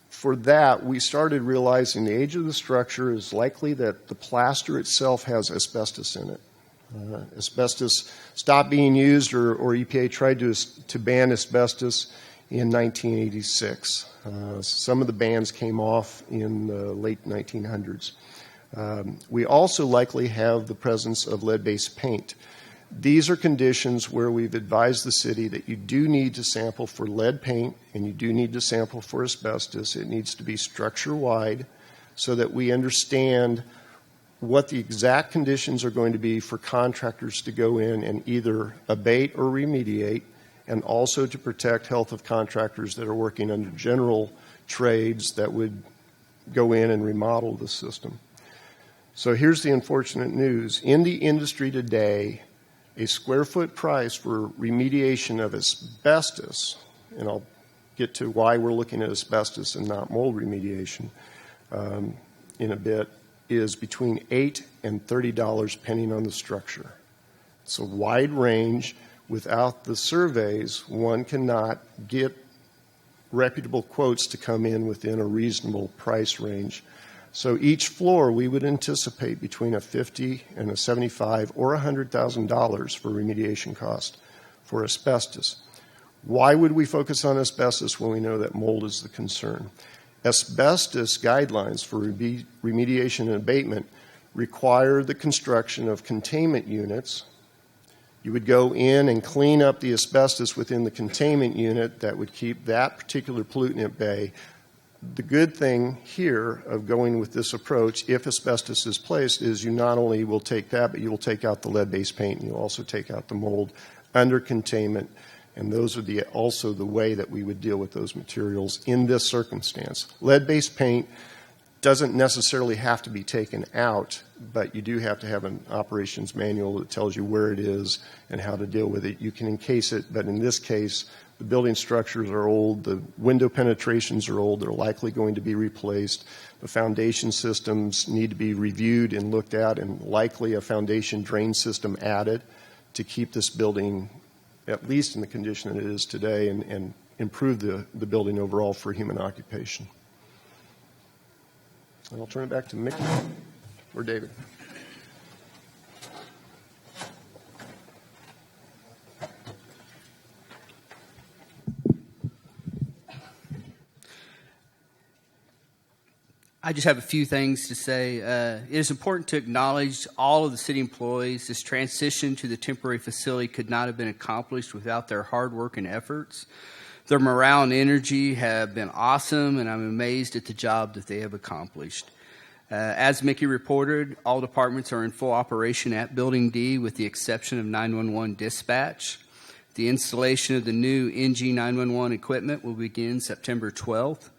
for that, we started realizing the age of the structure is likely that the plaster itself has asbestos in it. Asbestos stopped being used, or EPA tried to ban asbestos in 1986. Some of the bans came off in the late 1900s. We also likely have the presence of lead-based paint. These are conditions where we've advised the city that you do need to sample for lead paint and you do need to sample for asbestos. It needs to be structure-wide so that we understand what the exact conditions are going to be for contractors to go in and either abate or remediate, and also to protect health of contractors that are working under general trades that would go in and remodel the system. So here's the unfortunate news. In the industry today, a square foot price for remediation of asbestos, and I'll get to why we're looking at asbestos and not mold remediation in a bit, is between $8 and $30 depending on the structure. It's a wide range. Without the surveys, one cannot get reputable quotes to come in within a reasonable price range. So each floor, we would anticipate between a $50 and a $75 or $100,000 for remediation cost for asbestos. Why would we focus on asbestos when we know that mold is the concern? Asbestos guidelines for remediation and abatement require the construction of containment units. You would go in and clean up the asbestos within the containment unit that would keep that particular pollutant at bay. The good thing here of going with this approach, if asbestos is placed, is you not only will take that, but you will take out the lead-based paint, and you'll also take out the mold under containment. And those are also the way that we would deal with those materials in this circumstance. Lead-based paint doesn't necessarily have to be taken out, but you do have to have an operations manual that tells you where it is and how to deal with it. You can encase it, but in this case, the building structures are old, the window penetrations are old, they're likely going to be replaced. The foundation systems need to be reviewed and looked at, and likely a foundation drain system added to keep this building at least in the condition that it is today and improve the building overall for human occupation. And I'll turn it back to Micky or David. I just have a few things to say. It is important to acknowledge all of the city employees. This transition to the temporary facility could not have been accomplished without their hard work and efforts. Their morale and energy have been awesome, and I'm amazed at the job that they have accomplished. As Micky reported, all departments are in full operation at Building D with the exception of 911 dispatch. The installation of the new NG 911 equipment will begin September 12th.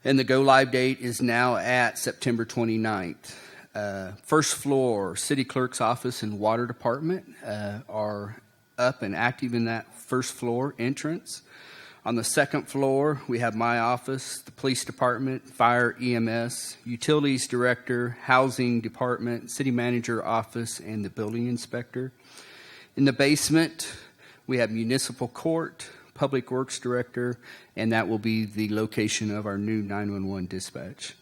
And the go-live date is now at September 29th. First floor, city clerk's office and water department are up and active in that first floor entrance. On the second floor, we have my office, the police department, fire, EMS, utilities director, housing department, city manager office, and the building inspector. In the basement, we have municipal court, Public Works Director, and that will be the location of our new 911 dispatch.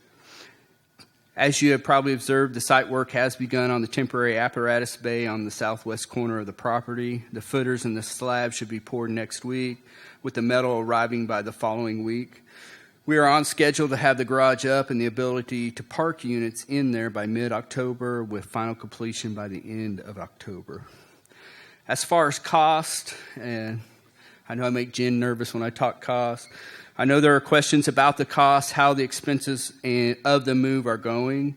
As you have probably observed, the site work has begun on the temporary apparatus bay on the southwest corner of the property. The footers and the slab should be poured next week, with the metal arriving by the following week. We are on schedule to have the garage up and the ability to park units in there by mid-October, with final completion by the end of October. As far as cost, and I know I make Jen nervous when I talk cost. I know there are questions about the cost, how the expenses of the move are going.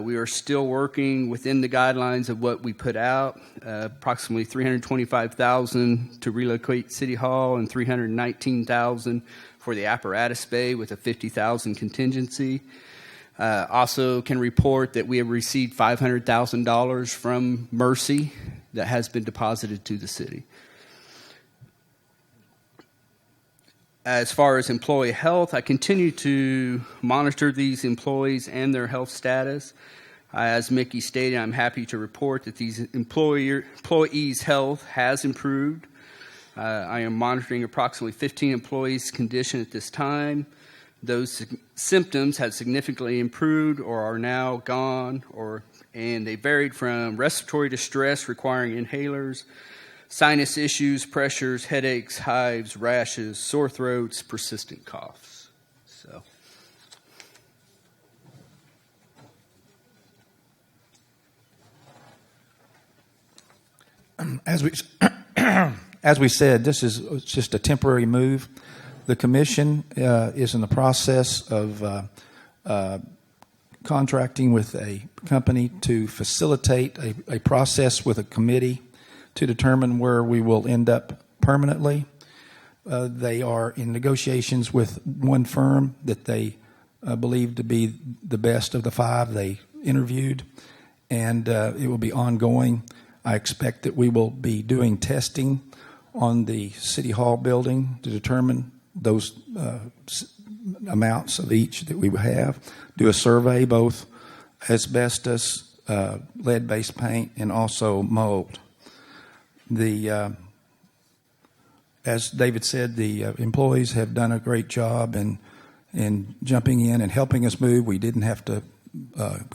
We are still working within the guidelines of what we put out, approximately $325,000 to relocate City Hall and $319,000 for the apparatus bay with a $50,000 contingency. Also can report that we have received $500,000 from Mercy that has been deposited to the city. As far as employee health, I continue to monitor these employees and their health status. As Micky stated, I'm happy to report that these employees' health has improved. I am monitoring approximately 15 employees' condition at this time. Those symptoms have significantly improved or are now gone, and they varied from respiratory distress requiring inhalers, sinus issues, pressures, headaches, hives, rashes, sore throats, persistent coughs. So, as we said, this is just a temporary move. The commission is in the process of contracting with a company to facilitate a process with a committee to determine where we will end up permanently. They are in negotiations with one firm that they believe to be the best of the five they interviewed, and it will be ongoing. I expect that we will be doing testing on the City Hall building to determine those amounts of each that we have, do a survey, both asbestos, lead-based paint, and also mold. As David said, the employees have done a great job in jumping in and helping us move. We didn't have to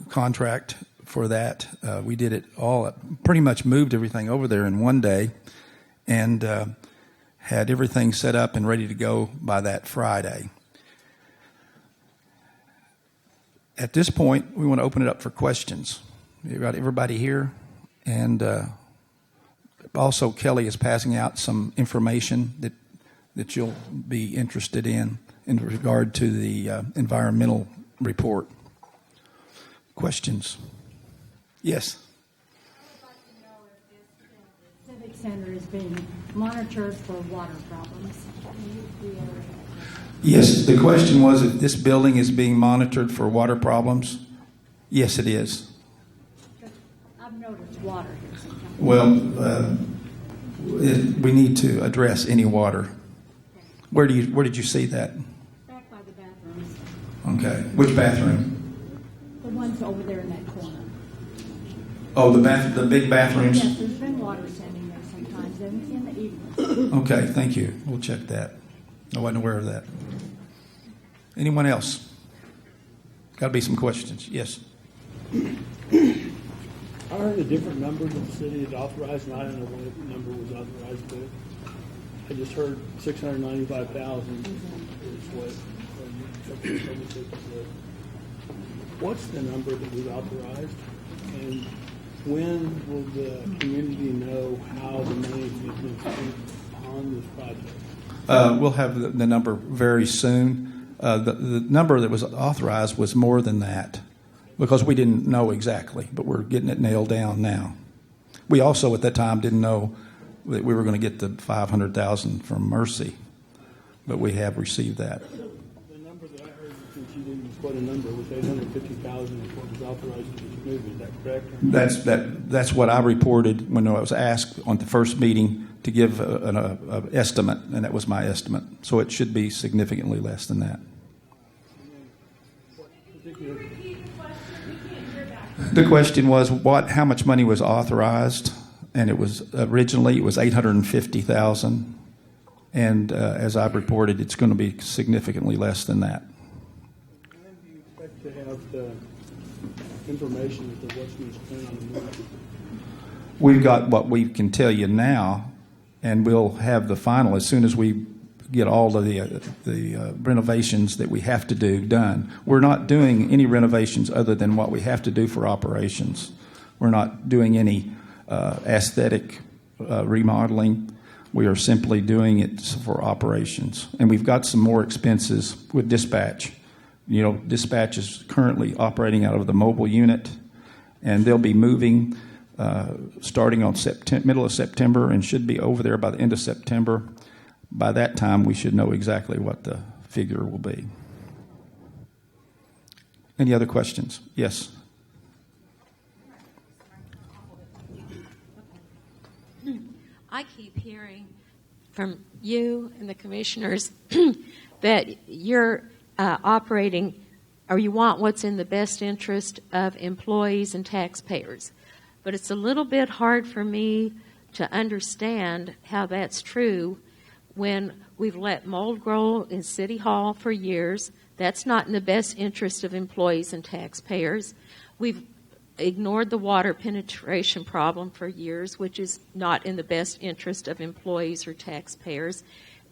contract for that. We did it all, pretty much moved everything over there in one day, and had everything set up and ready to go by that Friday. At this point, we want to open it up for questions. We've got everybody here, and also, Kelly is passing out some information that you'll be interested in regard to the environmental report. Questions? Yes? I would like to know if this Civic Center is being monitored for water problems. Can you reiterate that? Yes, the question was if this building is being monitored for water problems. Yes, it is. I've noticed water here sometimes. Well, we need to address any water. Where did you see that? Back by the bathrooms, Okay. Which bathroom? the ones over there in that corner. Oh, the big bathrooms? Yes, there's been water standing there sometimes, and in the evenings. Okay, thank you. We'll check that. I wasn't aware of that. Anyone else? Got to be some questions. Yes. I heard a different number that the city had authorized, and I don't know what number was authorized to. I just heard 695,000 is what. What's the number that was authorized, and when will the community know how the money is being spent on this project? We'll have the number very soon. The number that was authorized was more than that because we didn't know exactly, but we're getting it nailed down now. We also at that time didn't know that we were going to get the $500,000 from Mercy, but we have received that. The number that I heard, since you didn't quote a number, was 850,000 is what was authorized to this move. Is that correct? That's what I reported when I was asked on the first meeting to give an estimate, and that was my estimate. So it should be significantly less than that. The question was how much money was authorized, and it was originally $850,000, and as I've reported, it's going to be significantly less than that. When do you expect to have the information as to what's being spent on the move? We've got what we can tell you now, and we'll have the final as soon as we get all of the renovations that we have to do done. We're not doing any renovations other than what we have to do for operations. We're not doing any aesthetic remodeling. We are simply doing it for operations. And we've got some more expenses with dispatch. You know, dispatch is currently operating out of the mobile unit, and they'll be moving starting on middle of September and should be over there by the end of September. By that time, we should know exactly what the figure will be. Any other questions? Yes. I keep hearing from you and the commissioners that you're operating, or you want what's in the best interest of employees and taxpayers. But it's a little bit hard for me to understand how that's true when we've let mold grow in City Hall for years. That's not in the best interest of employees and taxpayers. We've ignored the water penetration problem for years, which is not in the best interest of employees or taxpayers.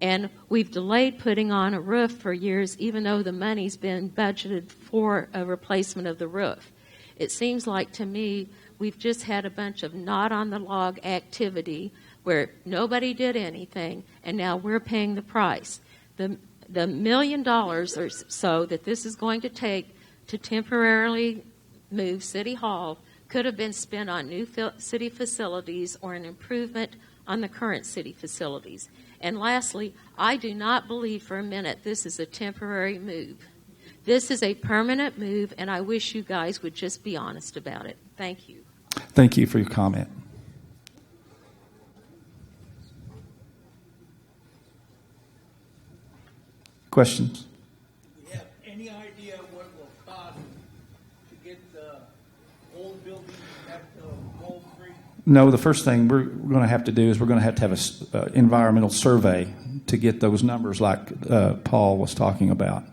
And we've delayed putting on a roof for years, even though the money's been budgeted for a replacement of the roof. It seems like to me we've just had a bunch of not-on-the-log activity where nobody did anything, and now we're paying the price. The $1 million or so that this is going to take to temporarily move City Hall could have been spent on new city facilities or an improvement on the current city facilities. And lastly, I do not believe for a minute this is a temporary move. This is a permanent move, and I wish you guys would just be honest about it. Thank you. Thank you for your comment. Questions? Do we have any idea what it will cost to get the old building back to mold-free? No, the first thing we're going to have to do is we're going to have an environmental survey to get those numbers like Paul was talking about.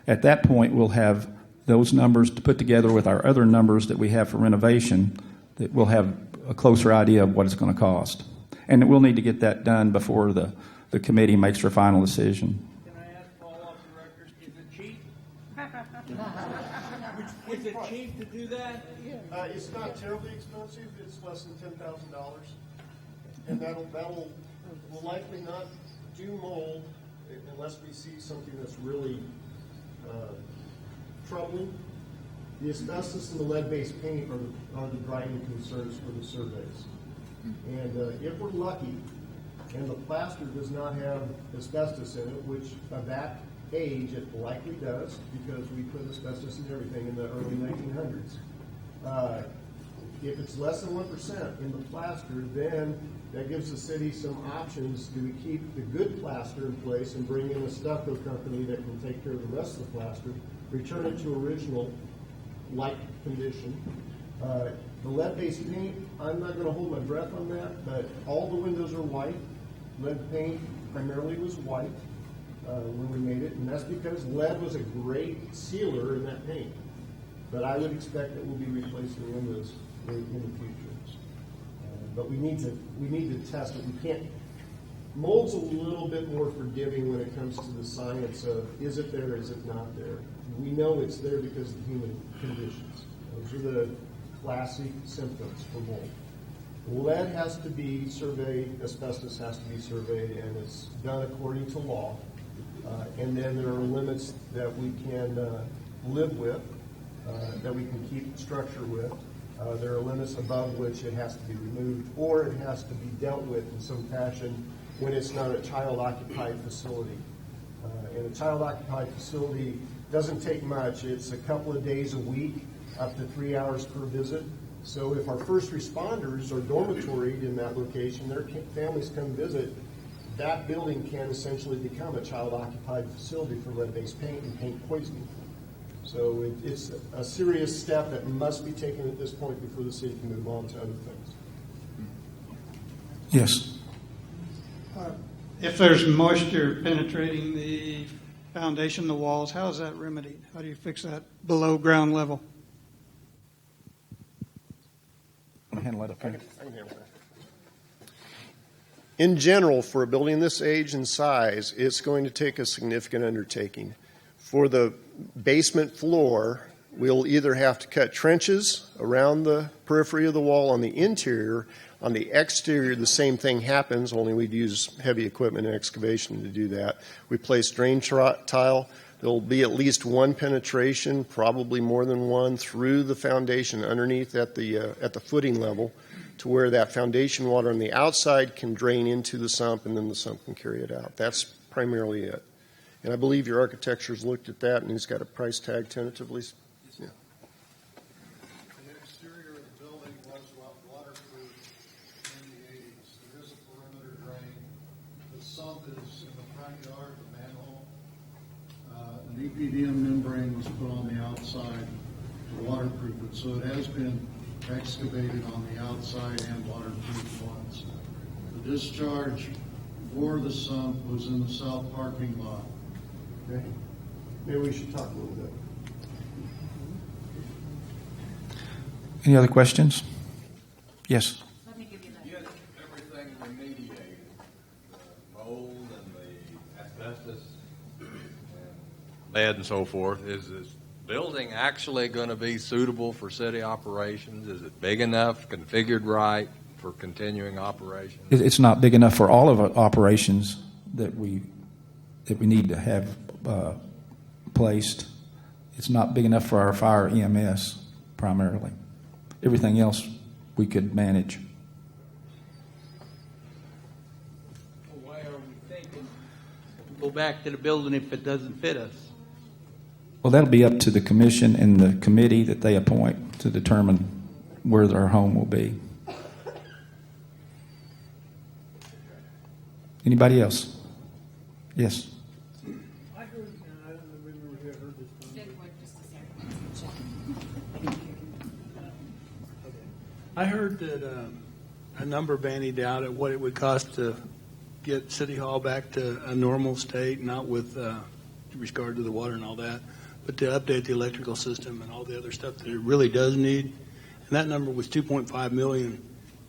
At that point, we'll have those numbers to put together with our other numbers that we have for renovation, that we'll have a closer idea of what it's going to cost. And we'll need to get that done before the committee makes their final decision. Can I ask Paul off the record, is it cheap? Is it cheap to do that? It's not terribly expensive. It's less than $10,000, and that'll will likely not do mold unless we see something that's really troubling. The asbestos and the lead-based paint are the driving concerns for the surveys. And if we're lucky, and the plaster does not have asbestos in it, which that age, it likely does, because we put asbestos in everything in the early 1900s. If it's less than 1% in the plaster, then that gives the city some options. Do we keep the good plaster in place and bring in a stucco company that can take care of the rest of the plaster, return it to original like condition? The lead-based paint, I'm not going to hold my breath on that, but all the windows are white. Lead paint primarily was white when we made it, and that's because lead was a great sealer in that paint. But I would expect that we'll be replacing windows in the future. But we need to test it. We can't. Mold's a little bit more forgiving when it comes to the science of is it there, is it not there. We know it's there because of the human conditions. Those are the classic symptoms for mold. Lead has to be surveyed, asbestos has to be surveyed, and it's done according to law. And then there are limits that we can live with, that we can keep structure with. There are limits above which it has to be removed, or it has to be dealt with in some fashion when it's not a child-occupied facility. And a child-occupied facility doesn't take much. It's a couple of days a week, up to 3 hours per visit. So if our first responders are dormitoried in that location, their families come visit, that building can essentially become a child-occupied facility for lead-based paint and paint poisoning. So it's a serious step that must be taken at this point before the city can move on to other things. Yes. If there's moisture penetrating the foundation, the walls, how is that remedied? How do you fix that below ground level? I'm going to handle that up here. I can handle that. In general, for a building this age and size, it's going to take a significant undertaking. For the basement floor, we'll either have to cut trenches around the periphery of the wall on the interior. On the exterior, the same thing happens, only we'd use heavy equipment and excavation to do that. We place drain tile. There'll be at least one penetration, probably more than one, through the foundation underneath at the footing level, to where that foundation water on the outside can drain into the sump, and then the sump can carry it out. That's primarily it. And I believe your architecture's looked at that, and he's got a price tag tentatively. Yeah. The exterior of the building was waterproof in the 80s. There is a perimeter drain. The sump is in the front yard, the manhole. An EPDM membrane was put on the outside to waterproof it, so it has been excavated on the outside and waterproofed once. The discharge for the sump was in the south parking lot. Okay. Maybe we should talk a little bit. Any other questions? Yes. Let me give you that. Get everything remediated, the mold and the asbestos and lead and so forth. Is this building actually going to be suitable for city operations? Is it big enough, configured right for continuing operations? It's not big enough for all of our operations that we need to have placed. It's not big enough for our fire EMS primarily. Everything else we could manage. Why are we thinking go back to the building if it doesn't fit us? Well, that'll be up to the commission and the committee that they appoint to determine where their home will be. Anybody else? Yes. I heard, I don't remember who I heard this from. I heard that a number bandied out at what it would cost to get City Hall back to a normal state, not with regard to the water and all that, but to update the electrical system and all the other stuff that it really does need. And that number was $2.5 million.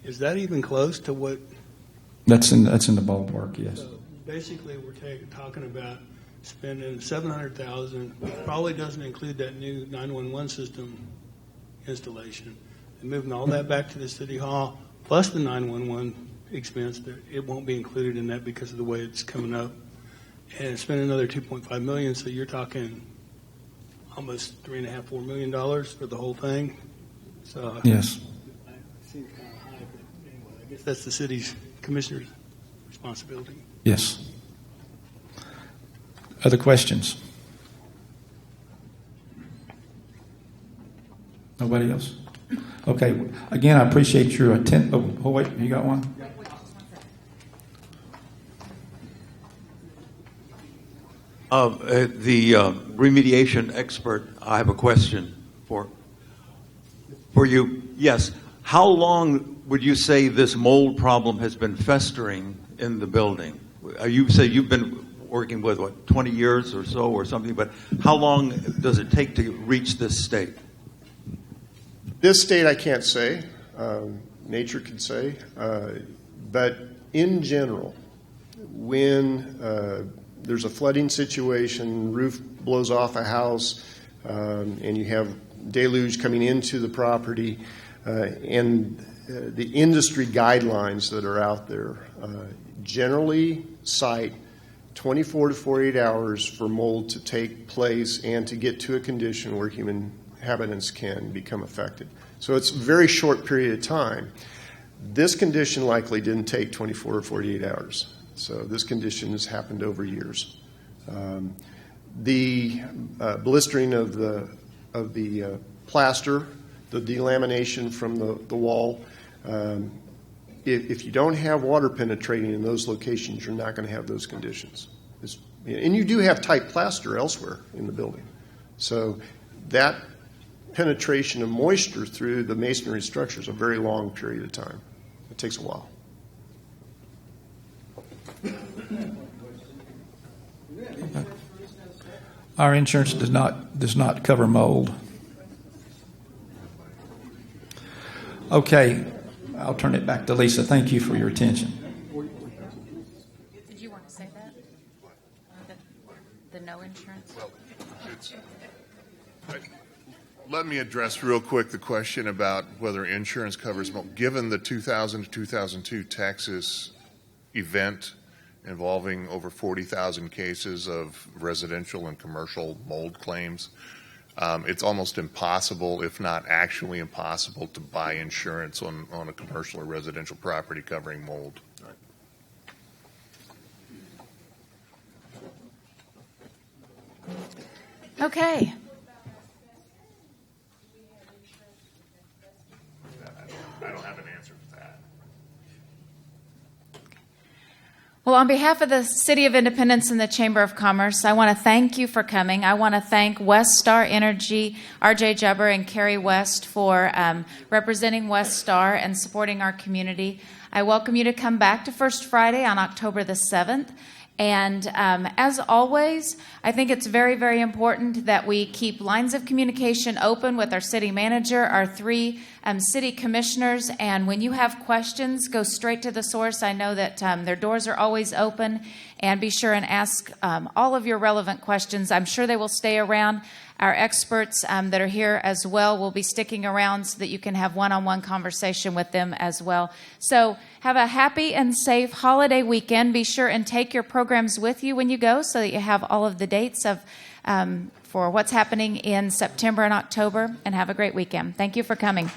Is that even close to what? That's in the ballpark, yes. So basically, we're talking about spending $700,000. Probably doesn't include that new 911 system installation. And moving all that back to the City Hall, plus the 911 expense, it won't be included in that because of the way it's coming up. And spend another $2.5 million, so you're talking almost $3.5–4 million for the whole thing. So yes, it seems kind of high, but anyway, I guess that's the city's commissioner's responsibility. Yes. Other questions? Nobody else? Okay. Again, I appreciate your attention. Oh, wait. You got one? The remediation expert, I have a question for you. Yes. How long would you say this mold problem has been festering in the building? You say you've been working with, 20 years or so or something, but how long does it take to reach this state? This state I can't say. Nature can say. But in general, when there's a flooding situation, roof blows off a house, and you have deluge coming into the property, and the industry guidelines that are out there generally cite 24 to 48 hours for mold to take place and to get to a condition where human inhabitants can become affected. So it's a very short period of time. This condition likely didn't take 24 or 48 hours. So this condition has happened over years. The blistering of the plaster, the delamination from the wall, if you don't have water penetrating in those locations, you're not going to have those conditions. And you do have tight plaster elsewhere in the building. So that penetration of moisture through the masonry structure is a very long period of time. It takes a while. Our insurance does not cover mold. Okay, I'll turn it back to Lisa. Thank you for your attention. Did you want to say that? The no insurance? Well, let me address real quick the question about whether insurance covers mold. Given the 2000 to 2002 Texas event involving over 40,000 cases of residential and commercial mold claims, it's almost impossible, if not actually impossible, to buy insurance on a commercial or residential property covering mold. Okay. I don't have an answer for that. Well, on behalf of the City of Independence and the Chamber of Commerce, I want to thank you for coming. I want to thank West Star Energy, R.J. Jubber, and Carrie West for representing West Star and supporting our community. I welcome you to come back to First Friday on October the 7th. And as always, I think it's very, very important that we keep lines of communication open with our city manager, our three city commissioners, and when you have questions, go straight to the source. I know that their doors are always open, and be sure and ask all of your relevant questions. I'm sure they will stay around. Our experts that are here as well will be sticking around so that you can have one-on-one conversation with them as well. So have a happy and safe holiday weekend. Be sure and take your programs with you when you go so that you have all of the dates of for what's happening in September and October, and have a great weekend. Thank you for coming.